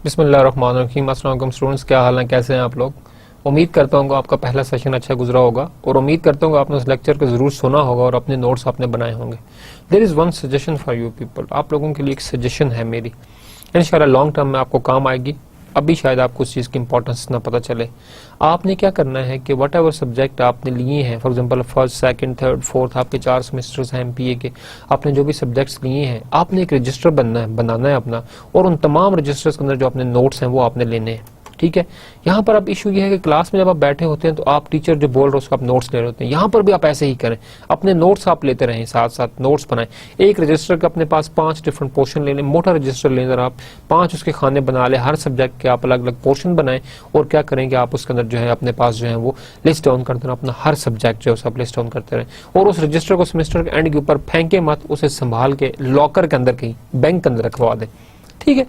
बिस्मिल्लाहिर्रहमानिर्रहीम। अस्सलाम वालेकुम स्टूडेंट्स, क्या हाल है, कैसे हैं आप लोग। उम्मीद करता हूँ आपका पहला सेशन अच्छा गुजरा होगा और उम्मीद करता हूँ आपने उस लेक्चर को जरूर सुना होगा और अपने नोट्स आपने बनाए होंगे। There is one suggestion for you people, आप लोगों के लिए एक सजेशन है मेरी, इंशाल्लाह लॉन्ग टर्म में आपको काम आएगी। अभी शायद आपको उस चीज़ की इंपॉर्टेंस ना पता चले। आपने क्या करना है कि वट एवर सब्जेक्ट आपने लिए हैं, for example first second third fourth, आपके 4 सेमेस्टर्स हैं एमपीए के, आपने जो भी सब्जेक्ट्स लिए हैं आपने एक रजिस्टर बनाना है अपना, और उन तमाम रजिस्टर्स के अंदर जो अपने नोट्स हैं वो आपने लेने हैं। ठीक है, यहाँ पर अब इशू ये है कि क्लास में जब आप बैठे होते हैं तो आप टीचर जो बोल रहे हो उसको आप नोट्स ले रहे होते हैं। यहाँ पर भी आप ऐसे ही करें, अपने नोट्स आप लेते रहें, साथ साथ नोट्स बनाएं। एक रजिस्टर का अपने पास 5 डिफरेंट पोर्शन ले लें, मोटा रजिस्टर लें जरा आप, 5 उसके खाने बना लें, हर सब्जेक्ट के आप अलग अलग पोर्शन बनाएं और क्या करेंगे आप उसके अंदर जो है अपने पास जो है वो लिस्ट डाउन करते रहें, अपना हर सब्जेक्ट जो है आप लिस्ट डाउन करते रहें और उस रजिस्टर को सेमेस्टर के एंड के ऊपर फेंके मत, उसे संभाल के लॉकर के अंदर कहीं बैंक के अंदर रखवा दें। ठीक है,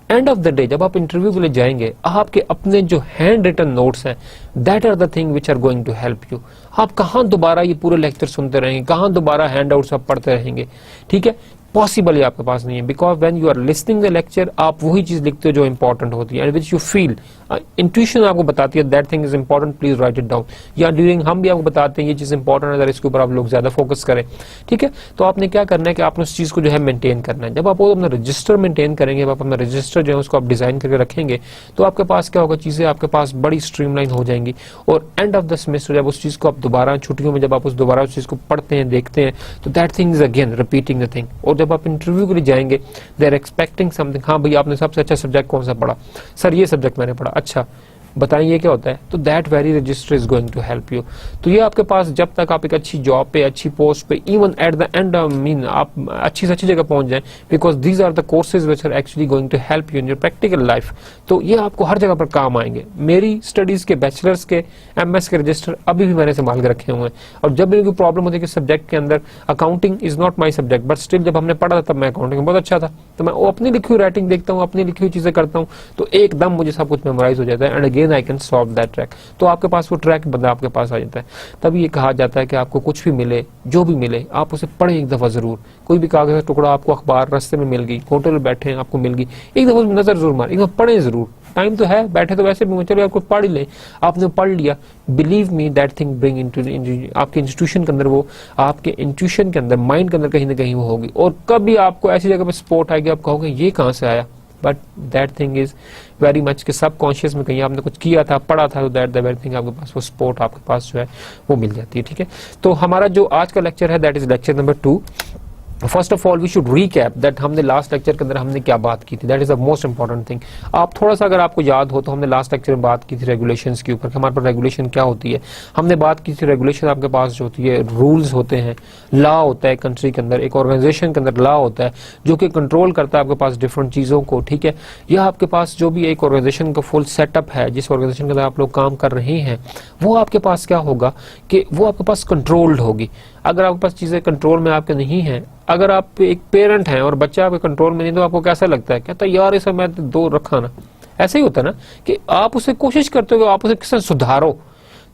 एंड ऑफ द डे जब आप इंटरव्यू के लिए जाएंगे, आपके अपने जो हैंड रिटन नोट्स हैं that are the thing which are going to help you. आप कहां दोबारा ये पूरे लेक्चर सुनते रहेंगे, कहां दोबारा हैंड आउट्स आप पढ़ते रहेंगे। ठीक है, पॉसिबल ही आपके पास नहीं है, because when you are listening the lecture आप वही चीज लिखते हो जो इंपॉर्टेंट होती है and which you feel. Intuition आपको बताती है that thing is important, please write it down. या ड्यूरिंग हम भी आपको बताते हैं ये चीज इंपॉर्टेंट है, अगर इसके ऊपर आप लोग ज्यादा फोकस करें। ठीक है, तो आपने क्या करना है कि आपने उस चीज को जो है मेंटेन करना है। जब आप अपना रजिस्टर मेंटेन करेंगे, आप अपना रजिस्टर जो है उसको आप डिजाइन करके रखेंगे तो आपके पास क्या होगा, चीजें आपके पास बड़ी स्ट्रीमलाइन हो जाएंगी और एंड ऑफ द सेमेस्टर जब उस चीज को आप दोबारा छुट्टियों में जब आप उस दोबारा उस चीज को पढ़ते हैं देखते हैं तो that thing is again repeating the thing. और जब आप इंटरव्यू के लिए जाएंगे दे आर एक्सपेक्टिंग समथिंग, हाँ भैया आपने सबसे अच्छा सब्जेक्ट कौन सा पढ़ा, सर ये सब्जेक्ट मैंने पढ़ा, अच्छा बताइए क्या होता है, तो that very register is going to help you. तो ये आपके पास जब तक आप एक अच्छी जॉब पे, अच्छी पोस्ट पे, even at the end mean आप अच्छी से अच्छी जगह पहुंच जाएं, because these are the courses which are actually going to help you in your practical life. तो ये आपको हर जगह पर काम आएंगे। मेरी स्टडीज के बैचलर्स के एमएस के रजिस्टर अभी भी मैंने संभाल के रखे हुए हैं और जब मेरी कोई प्रॉब्लम होती है कि सब्जेक्ट के अंदर accounting is not my subject but still जब हमने पढ़ा था तब मैं अकाउंटिंग में बहुत अच्छा था, तो मैं वो अपनी लिखी हुई राइटिंग देखता हूँ, अपनी लिखी हुई चीजें करता हूँ तो एकदम मुझे सब कुछ मेमोराइज हो जाता है and again I can solve track. तो आपके पास वो ट्रैक बंदा आपके पास आ जाता है। तभी ये कहा जाता है कि आपको कुछ भी मिले, जो भी मिले, आप उसे पढ़ें एक दफा जरूर। कोई भी कागज का टुकड़ा आपको अखबार रास्ते में मिल गई, होटल में बैठे हैं आपको मिल गई, एक दफा नजर जरूर मार, एक दफा पढ़ें जरूर। टाइम तो है, बैठे तो वैसे भी, चलो आपको पढ़ ले, आपने पढ़ लिया, believe me that thing bring into आपके इंस्टीट्यूशन के अंदर, वो आपके इंट्यूशन के अंदर, माइंड के अंदर कहीं ना कहीं वो होगी और कभी आपको ऐसी जगह पे स्पॉट आएगी, आप कहोगे ये कहां से आया, but that thing is very much के सब कॉन्शियस में कहीं आपने कुछ किया था, पढ़ा था, तो दैट द वेरी थिंग आपके पास वो स्पोर्ट आपके पास जो है वो मिल जाती है। ठीक है, तो हमारा जो आज का लेक्चर है that is lecture number 2। First of all we should recap that हमने लास्ट लेक्चर के अंदर हमने क्या बात की थी, that is the most important thing. आप थोड़ा सा अगर आपको याद हो तो हमने लास्ट लेक्चर में बात की थी रेगुलेशंस के ऊपर, हमारे पास रेगुलेशन क्या होती है। हमने बात की थी रेगुलेशन आपके पास जो होती है, रूल्स होते हैं, लॉ होता है कंट्री के अंदर, एक ऑर्गेनाइजेशन के अंदर लॉ होता है जो कि कंट्रोल करता है आपके पास डिफरेंट चीजों को। ठीक है, यह आपके पास जो भी एक ऑर्गेनाइजेशन का फुल सेटअप है, जिस ऑर्गेनाइजेशन के अंदर आप लोग काम कर रहे हैं, वो आपके पास क्या होगा कि वो आपके पास कंट्रोल्ड होगी। अगर आपके पास चीजें कंट्रोल में आपके नहीं है, अगर आप एक पेरेंट हैं और बच्चा आपके कंट्रोल में नहीं, तो आपको कैसा लगता है, कहता है यार इसे मैं दो रखा ना, ऐसे ही होता है ना कि आप उसे कोशिश करते हो आप उसे किस सुधारो।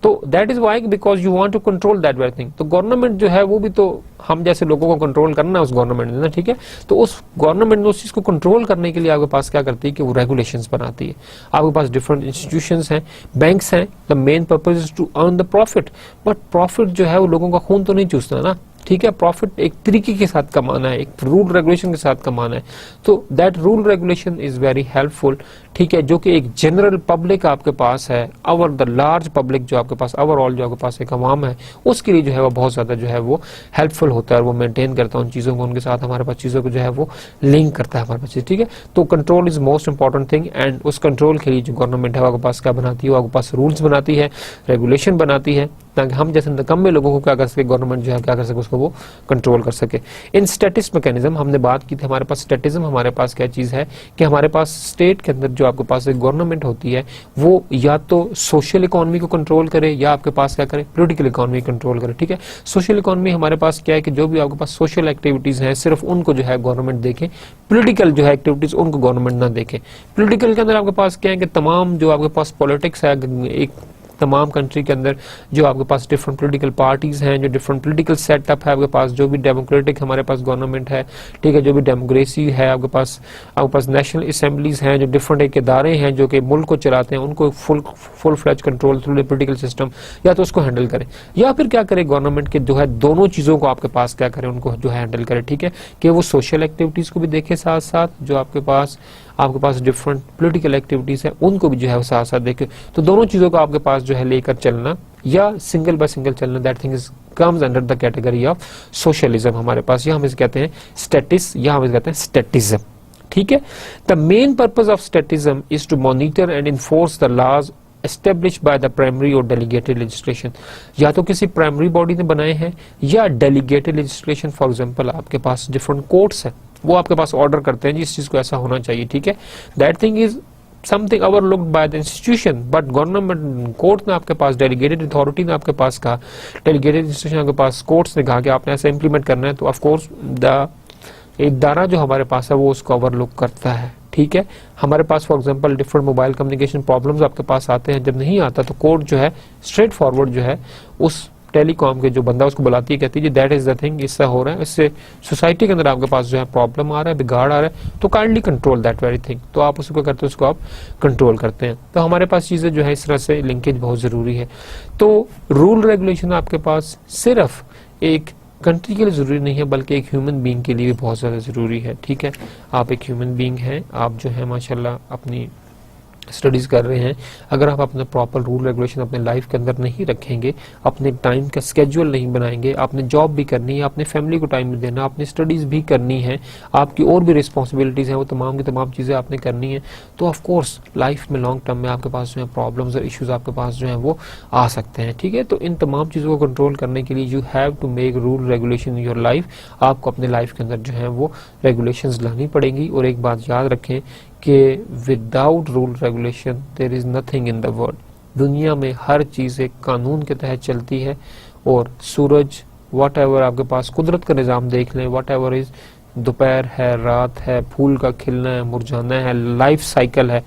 तो that is why because you want to control that very thing. तो गवर्नमेंट जो है वो भी तो हम जैसे लोगों को कंट्रोल करना है उस गवर्नमेंट ने, ठीक है, तो उस गवर्नमेंट ने उस चीज को कंट्रोल करने के लिए आपके पास क्या करती है कि वो रेगुलेशंस बनाती है। आपके पास डिफरेंट इंस्टीट्यूशंस हैं, बैंक्स हैं, the main purpose is to earn the profit, but profit जो है वो लोगों का खून तो नहीं चूसना ना। ठीक है, प्रॉफिट एक तरीके के साथ कमाना है, एक रूल रेगुलेशन के साथ कमाना है। तो that rule regulation is very helpful. ठीक है, जो कि एक जनरल पब्लिक आपके पास है, अवर द लार्ज पब्लिक जो आपके पास ओवरऑल जो आपके पास एक अवाम है, उसके लिए जो है वो बहुत ज्यादा जो है वो हेल्पफुल होता है और वो मेंटेन करता है उन चीजों को, उनके साथ हमारे पास चीजों को जो है वो लिंक करता है हमारे पास। ठीक है, तो control is most important thing and उस कंट्रोल के लिए जो गवर्नमेंट है आपके पास क्या बनाती है, आपके पास रूल्स बनाती है, रेगुलेशन बनाती है, ताकि हम जैसे निकम्मे लोगों को क्या कर सके, गवर्नमेंट जो है क्या कर सके, उसको वो कंट्रोल कर सके। इन स्टैटिस्ट मैकेनिज्म हमने बात की थी, हमारे पास स्टैटिज्म हमारे पास क्या चीज है कि हमारे पास स्टेट के अंदर जो आपके पास एक गवर्नमेंट होती है वो या तो सोशल इकोनॉमी को कंट्रोल करे या आपके पास क्या करे, पॉलिटिकल इकोनॉमी कंट्रोल करे। ठीक है, सोशल इकोनॉमी हमारे पास क्या है कि जो भी आपके पास सोशल एक्टिविटीज हैं सिर्फ उनको जो है गवर्नमेंट देखे, पॉलिटिकल जो है एक्टिविटीज उनको गवर्नमेंट ना देखे। पॉलिटिकल के अंदर आपके पास क्या है कि तमाम जो आपके पास पॉलिटिक्स है एक तमाम कंट्री के अंदर जो आपके पास डिफरेंट पॉलिटिकल पार्टीज हैं, जो डिफरेंट पॉलिटिकल सेटअप है आपके पास, जो भी डेमोक्रेटिक हमारे पास गवर्नमेंट है, ठीक है, जो भी डेमोक्रेसी है आपके पास नेशनल असेंबलीज हैं, जो डिफरेंट एक इदारे हैं जो कि मुल्क को चलाते हैं, उनको full fledge control through political system या तो उसको हैंडल करें या फिर क्या करे गवर्नमेंट के जो है दोनों चीजों को आपके पास क्या करें, उनको जो है हैंडल करे। ठीक है, कि वो सोशल एक्टिविटीज को भी देखे साथ साथ जो आपके पास डिफरेंट पॉलिटिकल एक्टिविटीज है उनको भी जो है साथ साथ देखे। तो दोनों चीजों को आपके पास जो है लेकर चलना या सिंगल बाय सिंगल चलना, that thing is comes under the category of socialism हमारे पास, या हम इसे कहते हैं स्टेटिस या हम इसे कहते हैं स्टेटिज्म। ठीक है, the main purpose of statism is to monitor and enforce the laws establish by the primary और डेलीगेटेड लेजिस्लेशन, या तो किसी प्राइमरी बॉडी ने बनाए हैं या डेलीगेटेड लेजिस्लेशन। फॉर एग्जांपल आपके पास डिफरेंट कोर्ट्स हैं, वो आपके पास ऑर्डर करते हैं जिस चीज को ऐसा होना चाहिए। ठीक है, that thing is something overlooked by the institution, but government court ने आपके पास, डेलीगेटेड अथॉरिटी ने आपके पास कहा, डेलीगेटेड इंस्टीट्यूशन आपके पास, कोर्ट्स ने कहा कि आपने ऐसा इंप्लीमेंट करना है, तो ऑफ कोर्स द इदारा जो हमारे पास है वो उसको ओवरलुक करता है। ठीक है, हमारे पास for example different mobile communication problems आपके पास आते हैं, जब नहीं आता तो कोर्ट जो है स्ट्रेट फॉरवर्ड जो है उस टेलीकॉम के जो बंदा उसको बुलाती है, कहती है दैट इज द थिंग, इससे हो रहा है, इससे सोसाइटी के अंदर आपके पास जो है प्रॉब्लम आ रहा है, बिगाड़ आ रहा है, तो kindly control that very thing. तो आप उसको करते हैं, उसको आप कंट्रोल करते हैं। तो हमारे पास चीजें जो है इस तरह से लिंकेज बहुत जरूरी है। तो रूल रेगुलेशन आपके पास सिर्फ एक कंट्री के लिए जरूरी नहीं है बल्कि एक ह्यूमन बीइंग के लिए भी बहुत ज्यादा जरूरी है। ठीक है, आप एक ह्यूमन बीइंग हैं, आप जो है माशाल्लाह अपनी स्टडीज कर रहे हैं, अगर आप अपने प्रॉपर रूल रेगुलेशन अपने लाइफ के अंदर नहीं रखेंगे, अपने टाइम का स्केड्यूल नहीं बनाएंगे, आपने जॉब भी करनी है, अपने फैमिली को टाइम भी देना, अपनी स्टडीज भी करनी है, आपकी और भी रिस्पॉन्सिबिलिटीज हैं, वो तमाम की तमाम चीजें आपने करनी है, तो ऑफ कोर्स लाइफ में लॉन्ग टर्म में आपके पास जो है प्रॉब्लम्स और इश्यूज आपके पास जो है वो आ सकते हैं। ठीक है, तो इन तमाम चीजों को कंट्रोल करने के लिए you have to make rule regulation in your life. आपको अपने लाइफ के अंदर जो है वो रेगुलेशंस लानी पड़ेंगी। और एक बात याद रखें कि without rule regulation there is nothing in the world. दुनिया में हर चीज एक कानून के तहत चलती है, और सूरज वट एवर आपके पास कुदरत का निजाम देख लें, वट एवर इज, दोपहर है, रात है, फूल का खिलना है, मुरझाना है, लाइफ साइकिल है,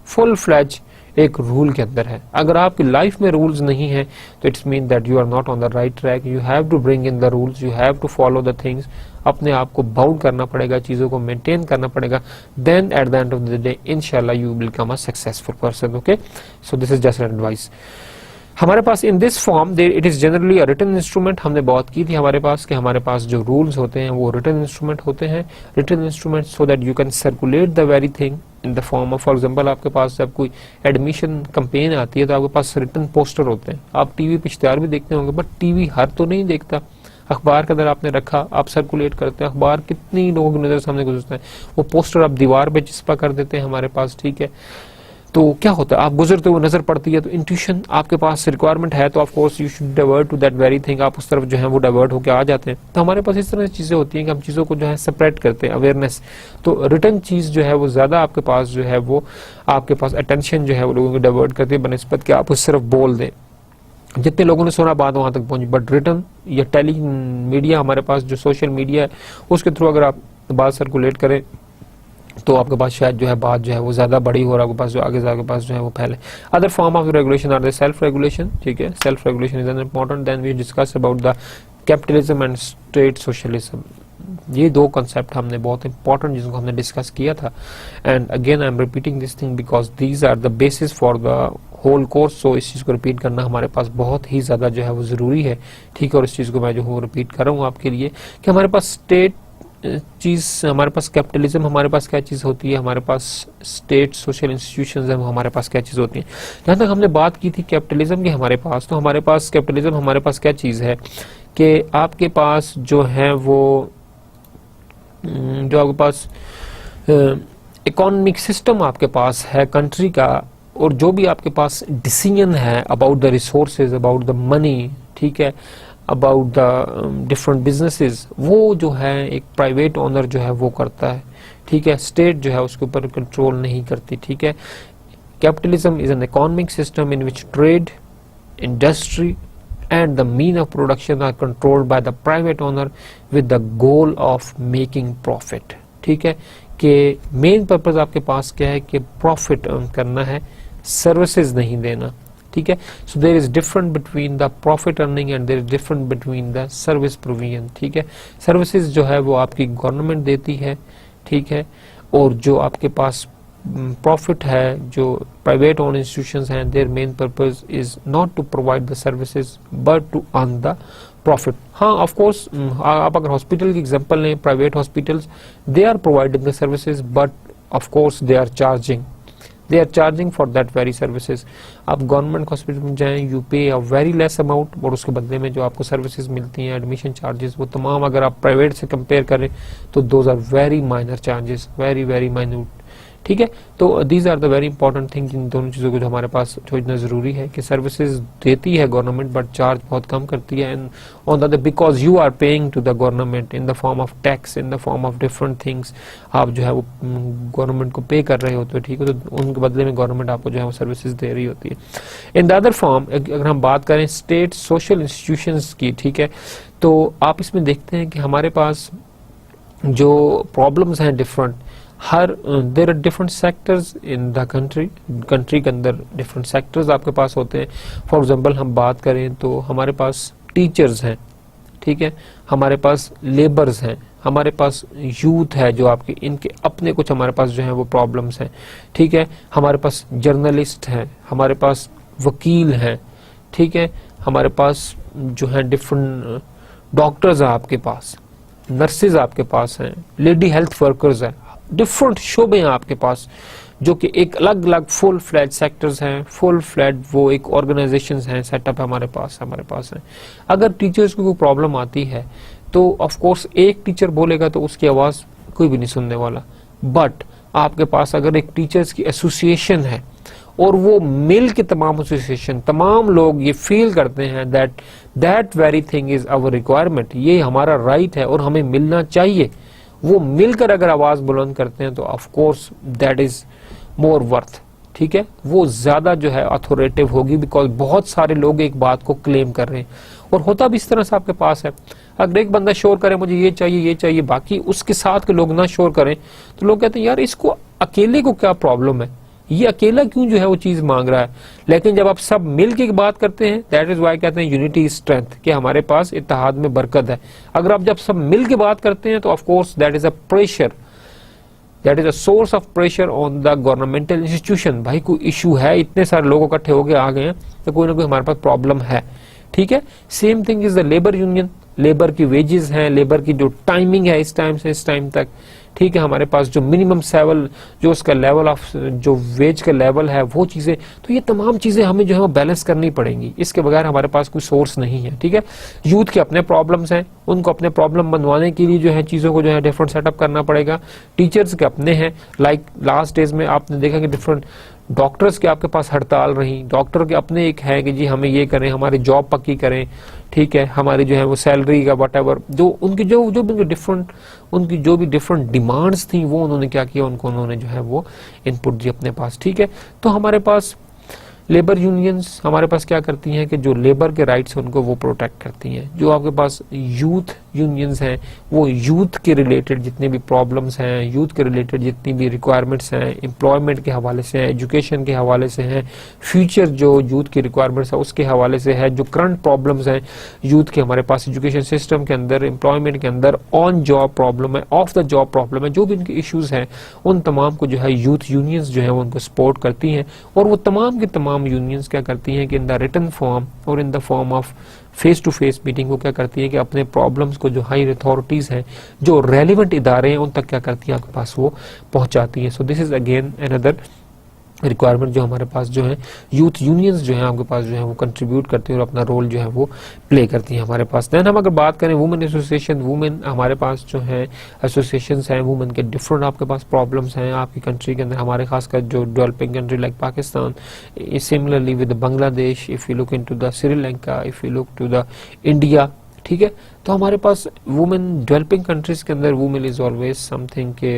फुल फ्लैज एक रूल के अंदर है। अगर आपकी लाइफ में रूल्स नहीं है तो it's mean that you are not on the right track. You have to bring in the rules, you have to follow the things. अपने आप को बाउंड करना पड़ेगा, चीजों को मेंटेन करना पड़ेगा, then at the end of the day इंशाल्लाह you will become a successful person. Okay, so this is just an advice. हमारे पास in this form it is generally a written instrument. हमने बात की थी हमारे पास कि हमारे पास जो रूल्स होते हैं वो रिटन इंस्ट्रूमेंट होते हैं, written instrument so that you can circulate the very thing in the form of, for example आपके पास जब कोई एडमिशन कैंपेन आती है तो आपके पास रिटन पोस्टर होते हैं। आप टीवी पे इश्तिहार भी देखते होंगे, बट टीवी हर तो नहीं देखता। अखबार के अंदर आपने रखा, आप सर्कुलेट करते हैं, अखबार कितनी लोगों की नजर सामने गुजरता है, वो पोस्टर आप दीवार पे चिपका कर देते हैं हमारे पास। ठीक है, तो क्या होता है, आप गुजरते हुए नजर पड़ती है तो इंट्यूशन आपके पास रिक्वायरमेंट है, तो of course you should divert to that very thing, आप उस तरफ जो है वो डाइवर्ट होकर आ जाते हैं। तो हमारे पास इस तरह की चीजें होती हैं कि हम चीजों को जो है सेपरेट करते हैं, अवेयरनेस। तो रिटर्न चीज जो है वो ज्यादा आपके पास जो है वो आपके पास अटेंशन जो है वो लोगों को डाइवर्ट करती है बनस्पत के आप उस तरफ बोल दें। जितने लोगों ने सुना बात वहां तक पहुंची, बट रिटर्न या टेली मीडिया हमारे पास जो सोशल मीडिया है उसके थ्रू अगर आप बात सर्कुलेट करें तो आपके पास शायद जो है बात जो है वो ज्यादा बड़ी हो रहा है, आपके पास जो आगे आपके पास जो है वो फैले। Other form of regulation are the self regulation. ठीक है, self regulation is important. Then we discuss about the capitalism and state socialism. ये दो कंसेप्ट हमने बहुत इंपॉर्टेंट जिनको हमने डिस्कस किया था, and again I am repeating this thing because these are the basis for the whole course. So इस चीज को रिपीट करना हमारे पास बहुत ही ज्यादा जो है वो जरूरी है। ठीक है, और इस चीज को मैं जो हूँ रिपीट कर रहा हूँ आपके लिए कि हमारे पास स्टेट चीज, हमारे पास कैपिटलिज्म, हमारे पास क्या चीज होती है, हमारे पास स्टेट सोशल इंस्टीट्यूशंस है, हमारे पास क्या चीज होती है। जहां तक हमने बात की थी कैपिटलिज्म की हमारे पास, तो हमारे पास कैपिटलिज्म हमारे पास क्या चीज है कि आपके पास जो है वो जो आपके पास इकोनॉमिक सिस्टम आपके पास है कंट्री का, और जो भी आपके पास डिसीजन है about the resources, about the money, ठीक है, अबाउट द डिफरेंट बिजनेसेस, वो जो है एक प्राइवेट ओनर जो है वो करता है। ठीक है, स्टेट जो है उसके ऊपर कंट्रोल नहीं करती, ठीक है। Capitalism is an economic system in which trade, industry and the mean of production are controlled by the private owner with the goal of making profit, ठीक है, कि मेन पर्पस आपके पास क्या है कि प्रॉफिट अर्न करना है, सर्विसेज नहीं देना, ठीक है। So there is different between the profit earning and there is different between the service provision, ठीक है। सर्विसेज जो है वो आपकी गवर्नमेंट देती है, ठीक है, और जो आपके पास प्रॉफिट है, जो प्राइवेट ओन इंस्टीट्यूशंस हैं, their main purpose is not to provide the services but to earn the profit. हाँ, ऑफ कोर्स आप अगर हॉस्पिटल की एग्जांपल लें, private hospitals they are providing the services but of course they are charging for that very services. आप government hospital में जाएं, you पे a very less amount और उसके बदले में जो आपको सर्विसेज मिलती हैं, एडमिशन चार्जेस, वो तमाम अगर आप प्राइवेट से कंपेयर करें तो those are very minor charges, very very minute, ठीक है। तो these are the very important thing, इन दोनों चीजों को जो हमारे पास सोचना जरूरी है कि सर्विसेज देती है गवर्नमेंट बट चार्ज बहुत कम करती है, and on the other because you are paying to the government in the form of tax, in the form of different things, आप जो है वो गवर्नमेंट को पे कर रहे होते हो, ठीक है, तो उनके बदले में गवर्नमेंट आपको जो है वो सर्विसेज दे रही होती है। इन द अदर फॉर्म अगर हम बात करें स्टेट सोशल इंस्टीट्यूशंस की, ठीक है, तो आप इसमें देखते हैं कि हमारे पास जो प्रॉब्लम्स हैं डिफरेंट, हर there are different sectors in the country के अंदर डिफरेंट सेक्टर्स आपके पास होते हैं। फॉर एग्जांपल हम बात करें तो हमारे पास टीचर्स हैं, ठीक है, हमारे पास लेबर्स हैं, हमारे पास यूथ है, जो आपके इनके अपने कुछ हमारे पास जो है वो प्रॉब्लम्स हैं, ठीक है, हमारे पास जर्नलिस्ट हैं, हमारे पास वकील हैं, ठीक है, हमारे पास जो है डिफरेंट डॉक्टर्स हैं, आपके पास नर्सेज आपके पास हैं, लेडी हेल्थ वर्कर्स हैं, डिफरेंट शोबे हैं आपके पास जो कि एक अलग अलग फुल फ्लैट सेक्टर्स हैं, फुल फ्लैट वो एक ऑर्गेनाइजेशंस हैं, सेटअप हमारे पास है। अगर टीचर्स को कोई प्रॉब्लम आती है तो ऑफ कोर्स एक टीचर बोलेगा तो उसकी आवाज कोई भी नहीं सुनने वाला, बट आपके पास अगर एक टीचर्स की एसोसिएशन है और वो मिल के तमाम एसोसिएशन, तमाम लोग ये फील करते हैं that very thing is our requirement, ये हमारा राइट है और हमें मिलना चाहिए, वो मिलकर अगर आवाज बुलंद करते हैं तो of course that is more worth, ठीक है, वो ज्यादा जो है अथॉरिटेटिव होगी, बिकॉज बहुत सारे लोग एक बात को क्लेम कर रहे हैं। और होता भी इस तरह से आपके पास है, अगर एक बंदा शोर करे मुझे ये चाहिए, बाकी उसके साथ के लोग ना शोर करें तो लोग कहते हैं यार इसको अकेले को क्या प्रॉब्लम है, ये अकेला क्यों जो है वो चीज मांग रहा है। लेकिन जब आप सब मिल के बात करते हैं, दैट इज वाई कहते हैं यूनिटी इज स्ट्रेंथ, कि हमारे पास इत्तेहाद में बरकत है। अगर आप जब सब मिल के बात करते हैं तो of course that is a pressure, that is a source of pressure on the governmental institution. भाई कोई इशू है, इतने सारे लोग इकट्ठे होकर आ गए हैं तो कोई ना कोई हमारे पास प्रॉब्लम है, ठीक है। Same thing is the labour union, labour की वेजेस हैं, लेबर की जो टाइमिंग है इस टाइम से इस टाइम तक, ठीक है, हमारे पास जो मिनिमम सेवल जो उसका लेवल ऑफ जो वेज का लेवल है वो चीजें, तो ये तमाम चीजें हमें जो है वो बैलेंस करनी पड़ेंगी, इसके बगैर हमारे पास कोई सोर्स नहीं है, ठीक है। यूथ के अपने प्रॉब्लम्स हैं, उनको अपने प्रॉब्लम बनवाने के लिए जो है चीजों को जो है डिफरेंट सेटअप करना पड़ेगा। टीचर्स के अपने हैं, लाइक लास्ट डेज में आपने देखा कि डिफरेंट डॉक्टर्स के आपके पास हड़ताल रही, डॉक्टर के अपने एक है कि जी हमें ये करें, हमारी जॉब पक्की करें, ठीक है, हमारी जो है वो सैलरी का वट जो उनकी जो भी डिफरेंट उनकी जो भी डिफरेंट डिमांड्स थी वो उन्होंने क्या किया, उन्होंने जो है वो इनपुट दी अपने पास, ठीक है। तो हमारे पास लेबर यूनियंस हमारे पास क्या करती हैं कि जो लेबर के राइट्स हैं उनको वो प्रोटेक्ट करती हैं। जो आपके पास यूथ यूनियंस हैं वो यूथ के रिलेटेड जितने भी प्रॉब्लम्स हैं, यूथ के रिलेटेड जितनी भी रिक्वायरमेंट्स हैं, एम्प्लॉयमेंट के हवाले से हैं, एजुकेशन के हवाले से हैं, फ्यूचर जो यूथ की रिक्वायरमेंट्स है उसके हवाले से है, जो करंट प्रॉब्लम्स हैं यूथ के हमारे पास एजुकेशन सिस्टम के अंदर, एम्प्लॉयमेंट के अंदर, ऑन जॉब प्रॉब्लम है, ऑफ द जॉब प्रॉब्लम है, जो भी उनके इश्यूज हैं उन तमाम को जो है यूथ यूनियंस जो है उनको सपोर्ट करती हैं। और वो तमाम की तमाम यूनियंस क्या करती हैं कि इन द रिटन फॉर्म और in the form of face to face meeting को क्या करती है कि अपने प्रॉब्लम्स को जो हाई अथॉरिटीज हैं, जो रेलिवेंट इदारे हैं, उन तक क्या करती है आपके पास वो पहुंचाती है। सो this is again another requirement जो हमारे पास जो है यूथ यूनियंस जो है आपके पास जो है वो कंट्रीब्यूट करती है और अपना रोल जो है वो प्ले करती है हमारे पास। देन हम अगर बात करें वुमेन एसोसिएशन, वुमेन हमारे पास जो है एसोसिएशंस हैं, वुमेन के डिफरेंट आपके पास प्रॉब्लम्स हैं आपकी कंट्री के अंदर, हमारे खासकर जो developing country like Pakistan, similarly with Bangladesh, if you look into the Sri Lanka, if you look to the India, ठीक है। तो हमारे पास वुमेन डेवलपिंग कंट्रीज के अंदर वुमेन इज ऑलवेज समथिंग के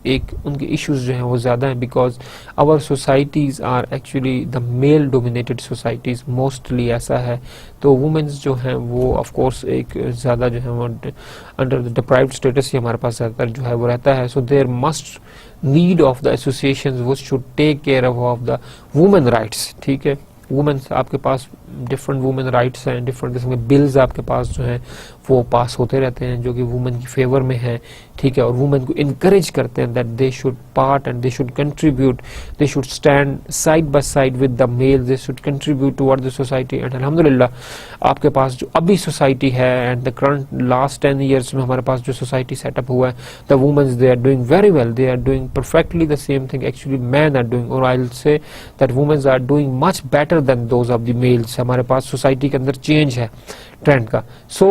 एक उनके इश्यूज जो हैं वो ज़्यादा हैं, because our societies are actually the male dominated societies, mostly ऐसा है। तो वुमेन्स जो हैं वो ऑफ कोर्स एक ज़्यादा जो है वो अंडर द डिप्राइव्ड स्टेटस ही हमारे पास ज़्यादातर जो है वो रहता है। So there must need of the associations which should take care of the women rights. ठीक है, वुमेन्स आपके पास डिफरेंट वुमेन राइट्स हैं, डिफरेंट किस्म के बिल्स आपके पास जो हैं वो पास होते रहते हैं जो कि वुमेन की फेवर में हैं। ठीक है, और वुमेन को इनकरेज करते हैं that they should part and they should contribute, they should stand side by side with the male, they should contribute toward the society. And अल्हम्दुलिल्लाह आपके पास जो अभी सोसाइटी है and the current last 10 years में हमारे पास जो सोसाइटी सेटअप हुआ है, the womens they are doing very well, they are doing perfectly the same thing actually man are doing, और I will say that womens are doing much better than those of the males. हमारे पास society के अंदर change है trend का। So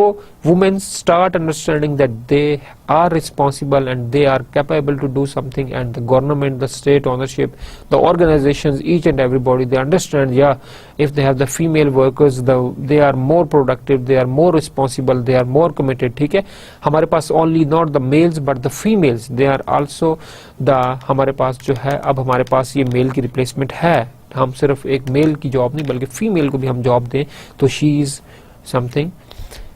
women start understanding that they are responsible and they are capable to do something, and the government, the state ownership, the organisations, each and everybody they understand, या if they have the female workers, they are more productive, they are more responsible, they are more committed। ठीक है, हमारे पास only not the males but the females, they are also the, हमारे पास जो है अब हमारे पास ये मेल की रिप्लेसमेंट है। हम सिर्फ एक मेल की जॉब नहीं बल्कि फीमेल को भी हम जॉब दें तो she is something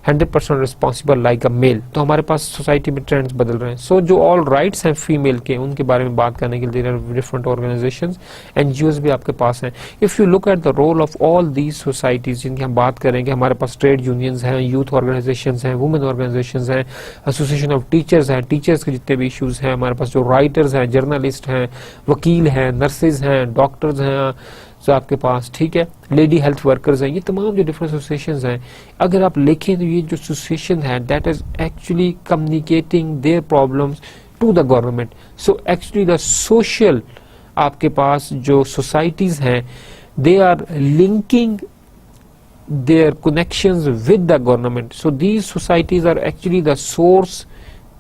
100% responsible like a male. तो हमारे पास सोसाइटी में ट्रेंड्स बदल रहे हैं। सो जो ऑल राइट्स हैं फीमेल के, उनके बारे में बात करने के लिए डिफरेंट ऑर्गेनाइजेशंस, एनजीओज भी आपके पास हैं। If you look at the role of all these societies जिनकी हम बात करेंगे, हमारे पास ट्रेड यूनियंस हैं, यूथ ऑर्गेनाइजेशंस हैं, वुमेन ऑर्गेनाइजेशंस हैं, एसोसिएशन ऑफ टीचर्स हैं, टीचर्स के जितने भी इशूज हैं, हमारे पास जो राइटर्स हैं, जर्नलिस्ट हैं, वकील हैं, नर्सेज हैं, डॉक्टर्स हैं जो आपके पास, ठीक है, लेडी हेल्थ वर्कर्स हैं, ये तमाम जो डिफरेंट एसोसिएशंस हैं, अगर आप लिखें तो ये जो एसोसिएशन है that is actually communicating their problems to the government. So actually the social आपके पास जो सोसाइटीज हैं they are linking their connections with the government. So these societies are actually the source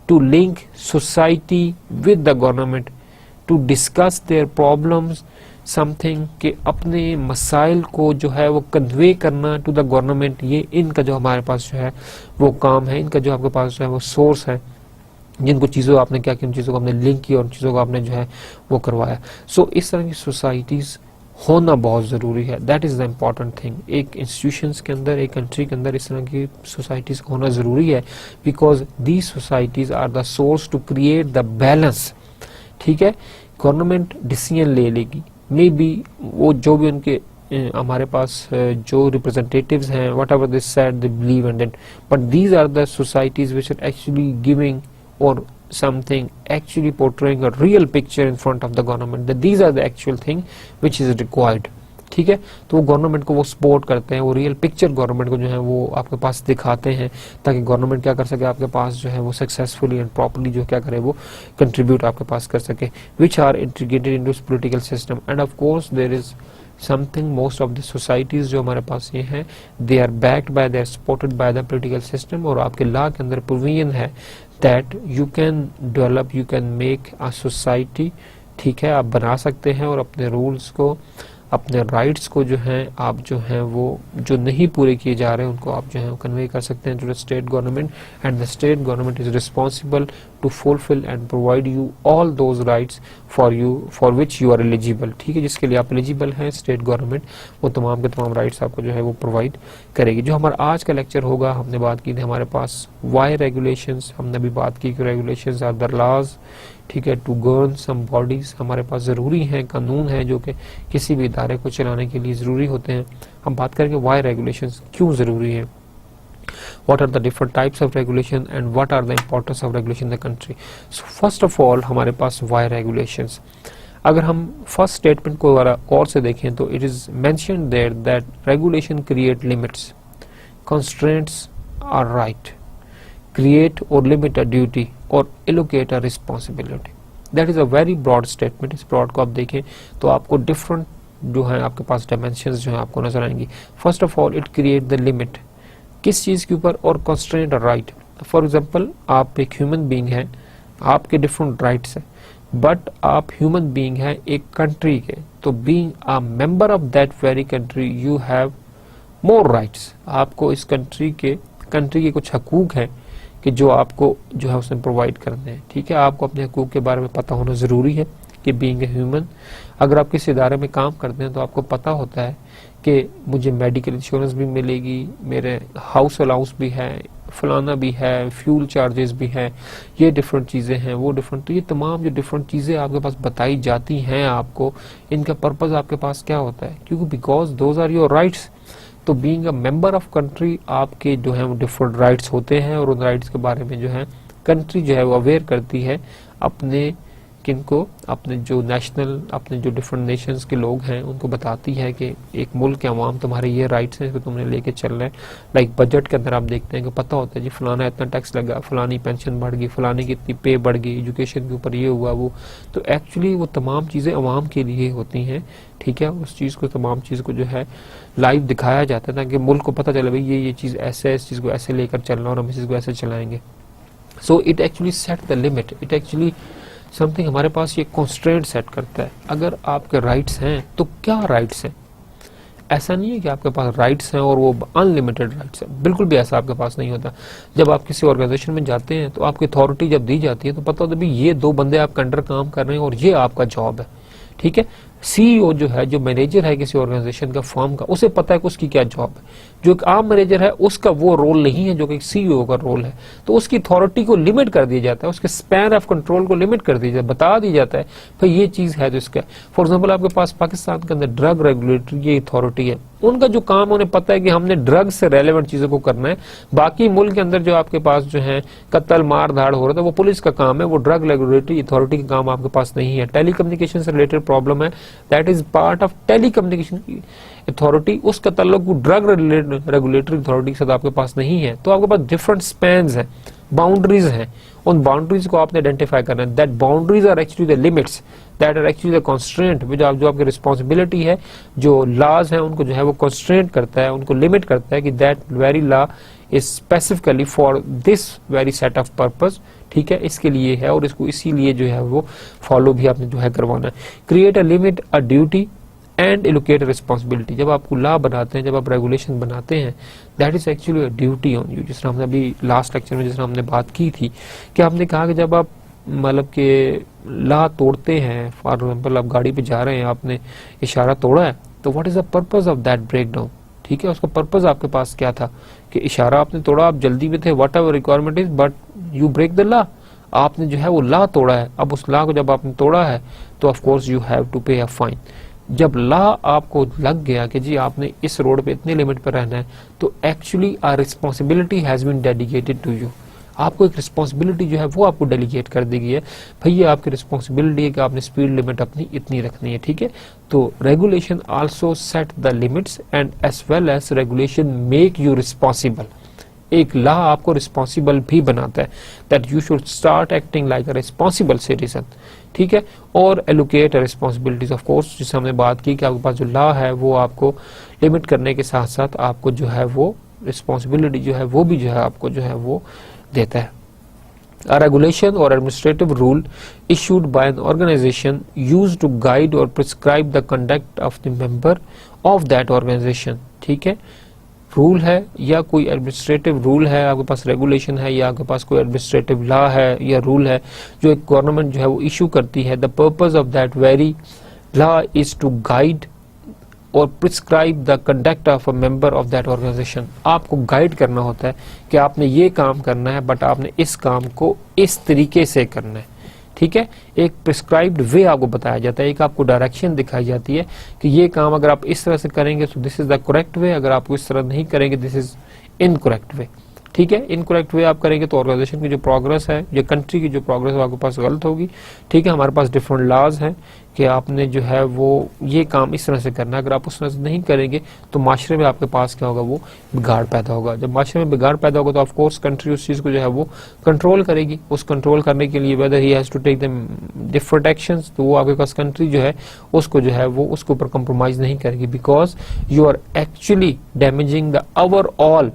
to link society with the government, to discuss their problems, something कि अपने मसाइल को जो है वो कन्वे करना टू द गवर्नमेंट। ये इनका जो हमारे पास जो है वो काम है, इनका जो आपके पास जो है वो सोर्स है, जिनको चीज़ों आपने क्या किया, उन चीज़ों को आपने लिंक किया और उन चीज़ों को आपने जो है वो करवाया। सो इस तरह की सोसाइटीज़ होना बहुत ज़रूरी है, that is the important thing. एक इंस्टीट्यूशंस के अंदर, एक कंट्री के अंदर इस तरह की सोसाइटीज़ होना ज़रूरी है, because these societies are the source to create the balance. ठीक है, गवर्नमेंट डिसीजन ले लेगी, मे बी वो जो भी उनके हमारे पास जो रिप्रेजेंटेटिव्स हैं, whatever this said they believe and that, but these are the societies which are actually giving और something actually portraying a real picture in front of the government, that these are the actual thing which is required। ठीक है, तो वो government को वो support करते हैं, वो रियल पिक्चर गवर्नमेंट को जो है वो आपके पास दिखाते हैं, ताकि गवर्नमेंट क्या कर सके, आपके पास जो है वो सक्सेसफुली एंड प्रॉपरली जो क्या करे वो कंट्रीब्यूट आपके पास कर सके, which are integrated into political system. And of course there is something, most of the societies जो हमारे पास ये हैं they are backed by, they are supported by the political system, और आपके लॉ के अंदर प्रोविजन है that you can develop, you can make a society. ठीक है, आप बना सकते हैं और अपने रूल्स को, अपने राइट्स को जो हैं आप जो हैं वो जो नहीं पूरे किए जा रहे हैं उनको आप जो है कन्वे कर सकते हैं to the state government, and the state government is responsible to fulfil and provide you all those rights for which you are eligible. ठीक है, जिसके लिए आप एलिजिबल हैं, स्टेट गवर्नमेंट वो तमाम के तमाम राइट्स आपको जो है वो प्रोवाइड करेगी। जो हमारा आज का लेक्चर होगा, हमने बात की थी हमारे पास वाई रेगुलेशंस, हमने भी बात की कि रेगुलेशंस आर द लॉज, ठीक है, टू गवर्न सम बॉडीज, हमारे पास ज़रूरी हैं, कानून है जो कि किसी भी इदारे को चलाने के लिए ज़रूरी होते हैं। हम बात करेंगे वाई रेगुलेशंस क्यों ज़रूरी है, what are the different types of regulation and what are the importance of regulation in the country। So first of all हमारे पास why regulations, अगर हम फर्स्ट स्टेटमेंट को और से देखें तो it is mentioned there that regulation create limits, constraints are right, create or limit a duty or allocate a responsibility। that is a very broad statement। इस broad को आप देखें तो आपको different जो है आपके पास dimensions जो है आपको नजर आएंगी। first of all it create the limit, किस चीज़ के ऊपर, और कंस्ट्रेंट राइट। फॉर एग्जांपल आप एक ह्यूमन बीइंग हैं, आपके डिफरेंट राइट्स हैं, बट आप ह्यूमन बीइंग हैं एक कंट्री के, तो being a member of that very country you have more rights. आपको इस कंट्री के कुछ हकूक हैं कि जो आपको जो है उसने प्रोवाइड करने हैं। ठीक है, आपको अपने हकूक के बारे में पता होना ज़रूरी है कि बीइंग ए ह्यूमन, अगर आप किसी इदारे में काम करते हैं तो आपको पता होता है कि मुझे मेडिकल इंश्योरेंस भी मिलेगी, मेरे हाउस अलाउंस भी है, फलाना भी है, फ्यूल चार्जेस भी हैं, ये डिफरेंट चीज़ें हैं, वो डिफरेंट। तो ये तमाम जो डिफरेंट चीज़ें आपके पास बताई जाती हैं आपको, इनका पर्पज़ आपके पास क्या होता है? क्योंकि because those are your rights. तो being a member of country आपके जो है वो डिफरेंट राइट्स होते हैं, और उन राइट्स के बारे में जो है कंट्री जो है वो अवेयर करती है अपने किनको, अपने जो नेशनल, अपने जो डिफरेंट नेशंस के लोग हैं उनको बताती है कि एक मुल्क के अवाम तुम्हारे ये राइट्स हैं, इसको तुमने लेके चलना है। लाइक बजट के अंदर आप देखते हैं कि पता होता है जी फलाना इतना टैक्स लगा, फलानी पेंशन बढ़ गई, फलानी की इतनी पे बढ़ गई, एजुकेशन के ऊपर ये हुआ वो। तो एक्चुअली वो तमाम चीज़ें अवाम के लिए होती हैं। ठीक है, उस चीज़ को, तमाम चीज़ को जो है लाइव दिखाया जाता है ताकि मुल्क को पता चले भाई ये चीज़ ऐसे है, इस चीज़ को ऐसे लेकर चलना और हम इस चीज़ को ऐसे चलाएंगे। So it actually set the limit, it actually something हमारे पास ये कॉन्स्ट्रेंट सेट करता है। अगर आपके राइट्स हैं तो क्या राइट्स हैं? ऐसा नहीं है कि आपके पास राइट्स हैं और वो अनलिमिटेड राइट्स हैं, बिल्कुल भी ऐसा आपके पास नहीं होता। जब आप किसी ऑर्गेनाइजेशन में जाते हैं तो आपकी अथॉरिटी जब दी जाती है तो पता होता है भाई ये 2 बंदे आपके अंडर काम कर रहे हैं और ये आपका जॉब है। ठीक है, सीईओ जो है, जो मैनेजर है किसी ऑर्गेनाइजेशन का, फर्म का, उसे पता है कि उसकी क्या जॉब है। जो एक आम मैनेजर है उसका वो रोल नहीं है जो कि सीईओ का रोल है। तो उसकी अथॉरिटी को लिमिट कर दिया जाता है, उसके स्पैन ऑफ कंट्रोल को लिमिट कर दिया जाता है, बता दिया जाता है भाई ये चीज है तो इसका। फॉर एग्जाम्पल आपके पास पाकिस्तान के अंदर ड्रग रेगुलेटरी की अथॉरिटी है, उनका जो काम उन्हें पता है कि हमने ड्रग से रेलेवेंट चीजों को करना है। बाकी मुल्क के अंदर जो आपके पास जो है कत्ल मार धाड़ हो रहा था वो पुलिस का काम है, वो ड्रग रेगुलेटरी अथॉरिटी का काम आपके पास नहीं है। टेलीकम्युनिकेशन से रिलेटेड प्रॉब्लम है, that is part of telecommunication authority, उसका ताल्लुक ड्रग रेगुलेटरी अथॉरिटी के साथ आपके पास नहीं है। तो आपके पास डिफरेंट स्पैन्स हैं, बाउंड्रीज हैं, उन बाउंड्रीज को आपने आइडेंटिफाई करना है। That boundaries are actually the limits, that are actually the constraint, जो आपकी रिस्पॉन्सिबिलिटी है, जो लॉज है उनको जो है वो कॉन्स्ट्रेंट करता है, उनको लिमिट करता है कि that very law is specifically for this very set of purpose. ठीक है, इसके लिए है और इसको इसीलिए जो है वो फॉलो भी आपने जो है करवाना है। Create a limit, a duty and allocate responsibility. जब आपको लॉ बनाते हैं, जब आप रेगुलेशन बनाते हैं, that is actually a duty on you. जिस तरह हमने अभी लास्ट लेक्चर में जिस तरह हमने बात की थी कि हमने कहा कि जब आप मतलब के लॉ तोड़ते हैं, फॉर एग्जाम्पल आप गाड़ी पे जा रहे हैं, आपने इशारा तोड़ा है, तो what is the purpose of that break down? ठीक है, उसका पर्पज आपके पास क्या था कि इशारा आपने तोड़ा, आप जल्दी में थे, whatever requirement is, but you break the law. आपने जो है वो लॉ तोड़ा है। अब उस लॉ को जब आपने तोड़ा है तो of course you have to pay a fine. जब लॉ आपको लग गया कि जी आपने इस रोड पे इतने लिमिट पर रहना है, तो actually our responsibility has been dedicated to you. आपको एक रिस्पॉन्सिबिलिटी जो है वो आपको डेलीगेट कर दी गई है, भैया आपकी रिस्पॉन्सिबिलिटी है कि आपने स्पीड लिमिट अपनी इतनी रखनी है। ठीक है, तो regulation also set the limits and as well as regulation make you responsible. एक लॉ आपको रिस्पॉन्सिबल भी बनाता है, that you should start acting like a responsible citizen. ठीक है, और एलोकेट रिस्पॉन्सिबिलिटीज ऑफ कोर्स, जिससे हमने बात की कि आपके पास जो लॉ है वो आपको लिमिट करने के साथ साथ आपको जो है वो रिस्पॉन्सिबिलिटी जो है वो भी जो है आपको जो है वो देता है। A regulation or administrative rule issued by an organization used to guide or prescribe the conduct of the member of that organization। ठीक है, रूल है या कोई एडमिनिस्ट्रेटिव रूल है, आपके पास रेगुलेशन है या आपके पास कोई एडमिनिस्ट्रेटिव लॉ है या रूल है जो एक गवर्नमेंट जो है वो इशू करती है। The purpose of that very law is to guide और prescribe the conduct of a member of that organisation. आपको गाइड करना होता है कि आपने ये काम करना है, बट आपने इस काम को इस तरीके से करना है। ठीक है, एक प्रिस्क्राइब्ड वे आपको बताया जाता है, एक आपको डायरेक्शन दिखाई जाती है कि ये काम अगर आप इस तरह से करेंगे तो this is the correct way, अगर आप इस तरह नहीं करेंगे दिस इज इनकरेक्ट वे। ठीक है, इनकरेक्ट वे आप करेंगे तो ऑर्गेनाइजेशन की जो प्रोग्रेस है, जो कंट्री की जो प्रोग्रेस है आपके पास गलत होगी। ठीक है, हमारे पास डिफरेंट लॉज हैं कि आपने जो है वो ये काम इस तरह से करना है, अगर आप उस तरह से नहीं करेंगे तो माशरे में आपके पास क्या होगा, वो बिगाड़ पैदा होगा। जब माशरे में बिगाड़ पैदा होगा तो ऑफ कोर्स कंट्री उस चीज़ को जो है वो कंट्रोल करेगी। उस कंट्रोल करने के लिए whether he has to take the different actions, तो वो आपके पास कंट्री जो है उसको जो है वो उसके ऊपर कंप्रोमाइज नहीं करेगी, because you are actually damaging the overall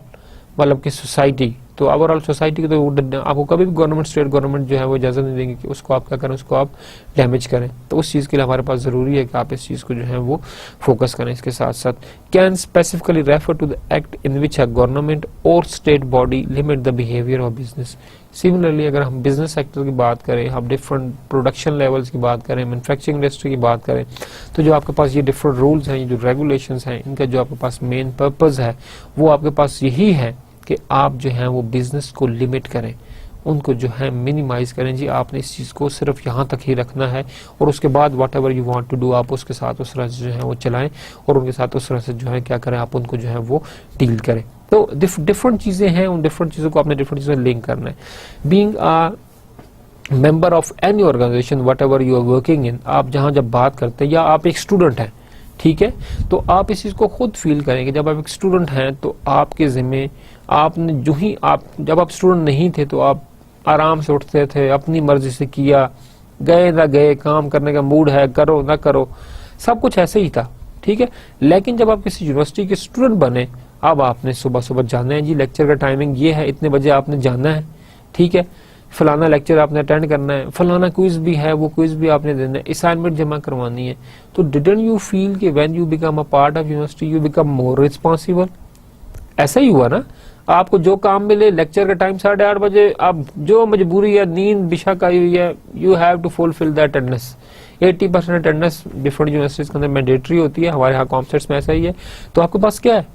मतलब कि सोसाइटी। तो ओवरऑल सोसाइटी की तो आपको कभी भी गवर्नमेंट, स्टेट गवर्नमेंट जो है वो इजाजत नहीं देंगे कि उसको आप क्या करें, उसको आप डैमेज करें। तो उस चीज़ के लिए हमारे पास ज़रूरी है कि आप इस चीज़ को जो है वो फोकस करें। इसके साथ साथ can specifically refer to the act in which a government और state body limit the behaviour of business. Similarly अगर हम बिजनेस सेक्टर की बात करें, हम डिफरेंट प्रोडक्शन लेवल्स की बात करें, मैन्युफैक्चरिंग इंडस्ट्री की बात करें, तो जो आपके पास ये डिफरेंट रूल्स हैं, ये जो रेगुलेशंस हैं, इनका जो आपके पास मेन पर्पस है वो आपके पास यही है कि आप जो है वो बिजनेस को लिमिट करें, उनको जो है मिनिमाइज करें। जी आपने इस चीज़ को सिर्फ यहाँ तक ही रखना है और उसके बाद whatever you want to do आप उसके साथ उस तरह से जो है वो चलाएं और उनके साथ उस तरह से जो है क्या करें, आप उनको जो है वो डील करें। तो डिफरेंट चीज़ें हैं, उन डिफरेंट चीज़ों को आपने डिफरेंट चीज़ों लिंक करना है। Being a member of any organisation whatever you are working in, आप जहाँ जब बात करते हैं या आप एक स्टूडेंट हैं, ठीक है, तो आप इस चीज़ को खुद फील करेंगे। जब आप एक स्टूडेंट हैं तो आपके ज़िम्मे आपने जो ही आप जब आप स्टूडेंट नहीं थे तो आप आराम से उठते थे, अपनी मर्जी से किया, गए ना गए, काम करने का मूड है करो ना करो, सब कुछ ऐसे ही था, ठीक है। लेकिन जब आप किसी यूनिवर्सिटी के स्टूडेंट बने, अब आपने सुबह सुबह जाना है, जी लेक्चर का टाइमिंग ये है, इतने बजे आपने जाना है, ठीक है, फलाना लेक्चर आपने अटेंड करना है, फलाना क्विज भी है, वो क्विज भी आपने देना है, असाइनमेंट जमा करवानी है। तो डिडंट यू फील कि when you become a part of university you become more responsible? ऐसा ही हुआ ना, आपको जो काम मिले, लेक्चर का टाइम 8:30 बजे, अब जो मजबूरी है, नींद बिशक आई हुई है, you have to fulfil the attendance. 80% attendance different universities के अंदर मैंडेटरी होती है, हमारे यहाँ कॉम्सेट्स में ऐसा ही है। तो आपके पास क्या है,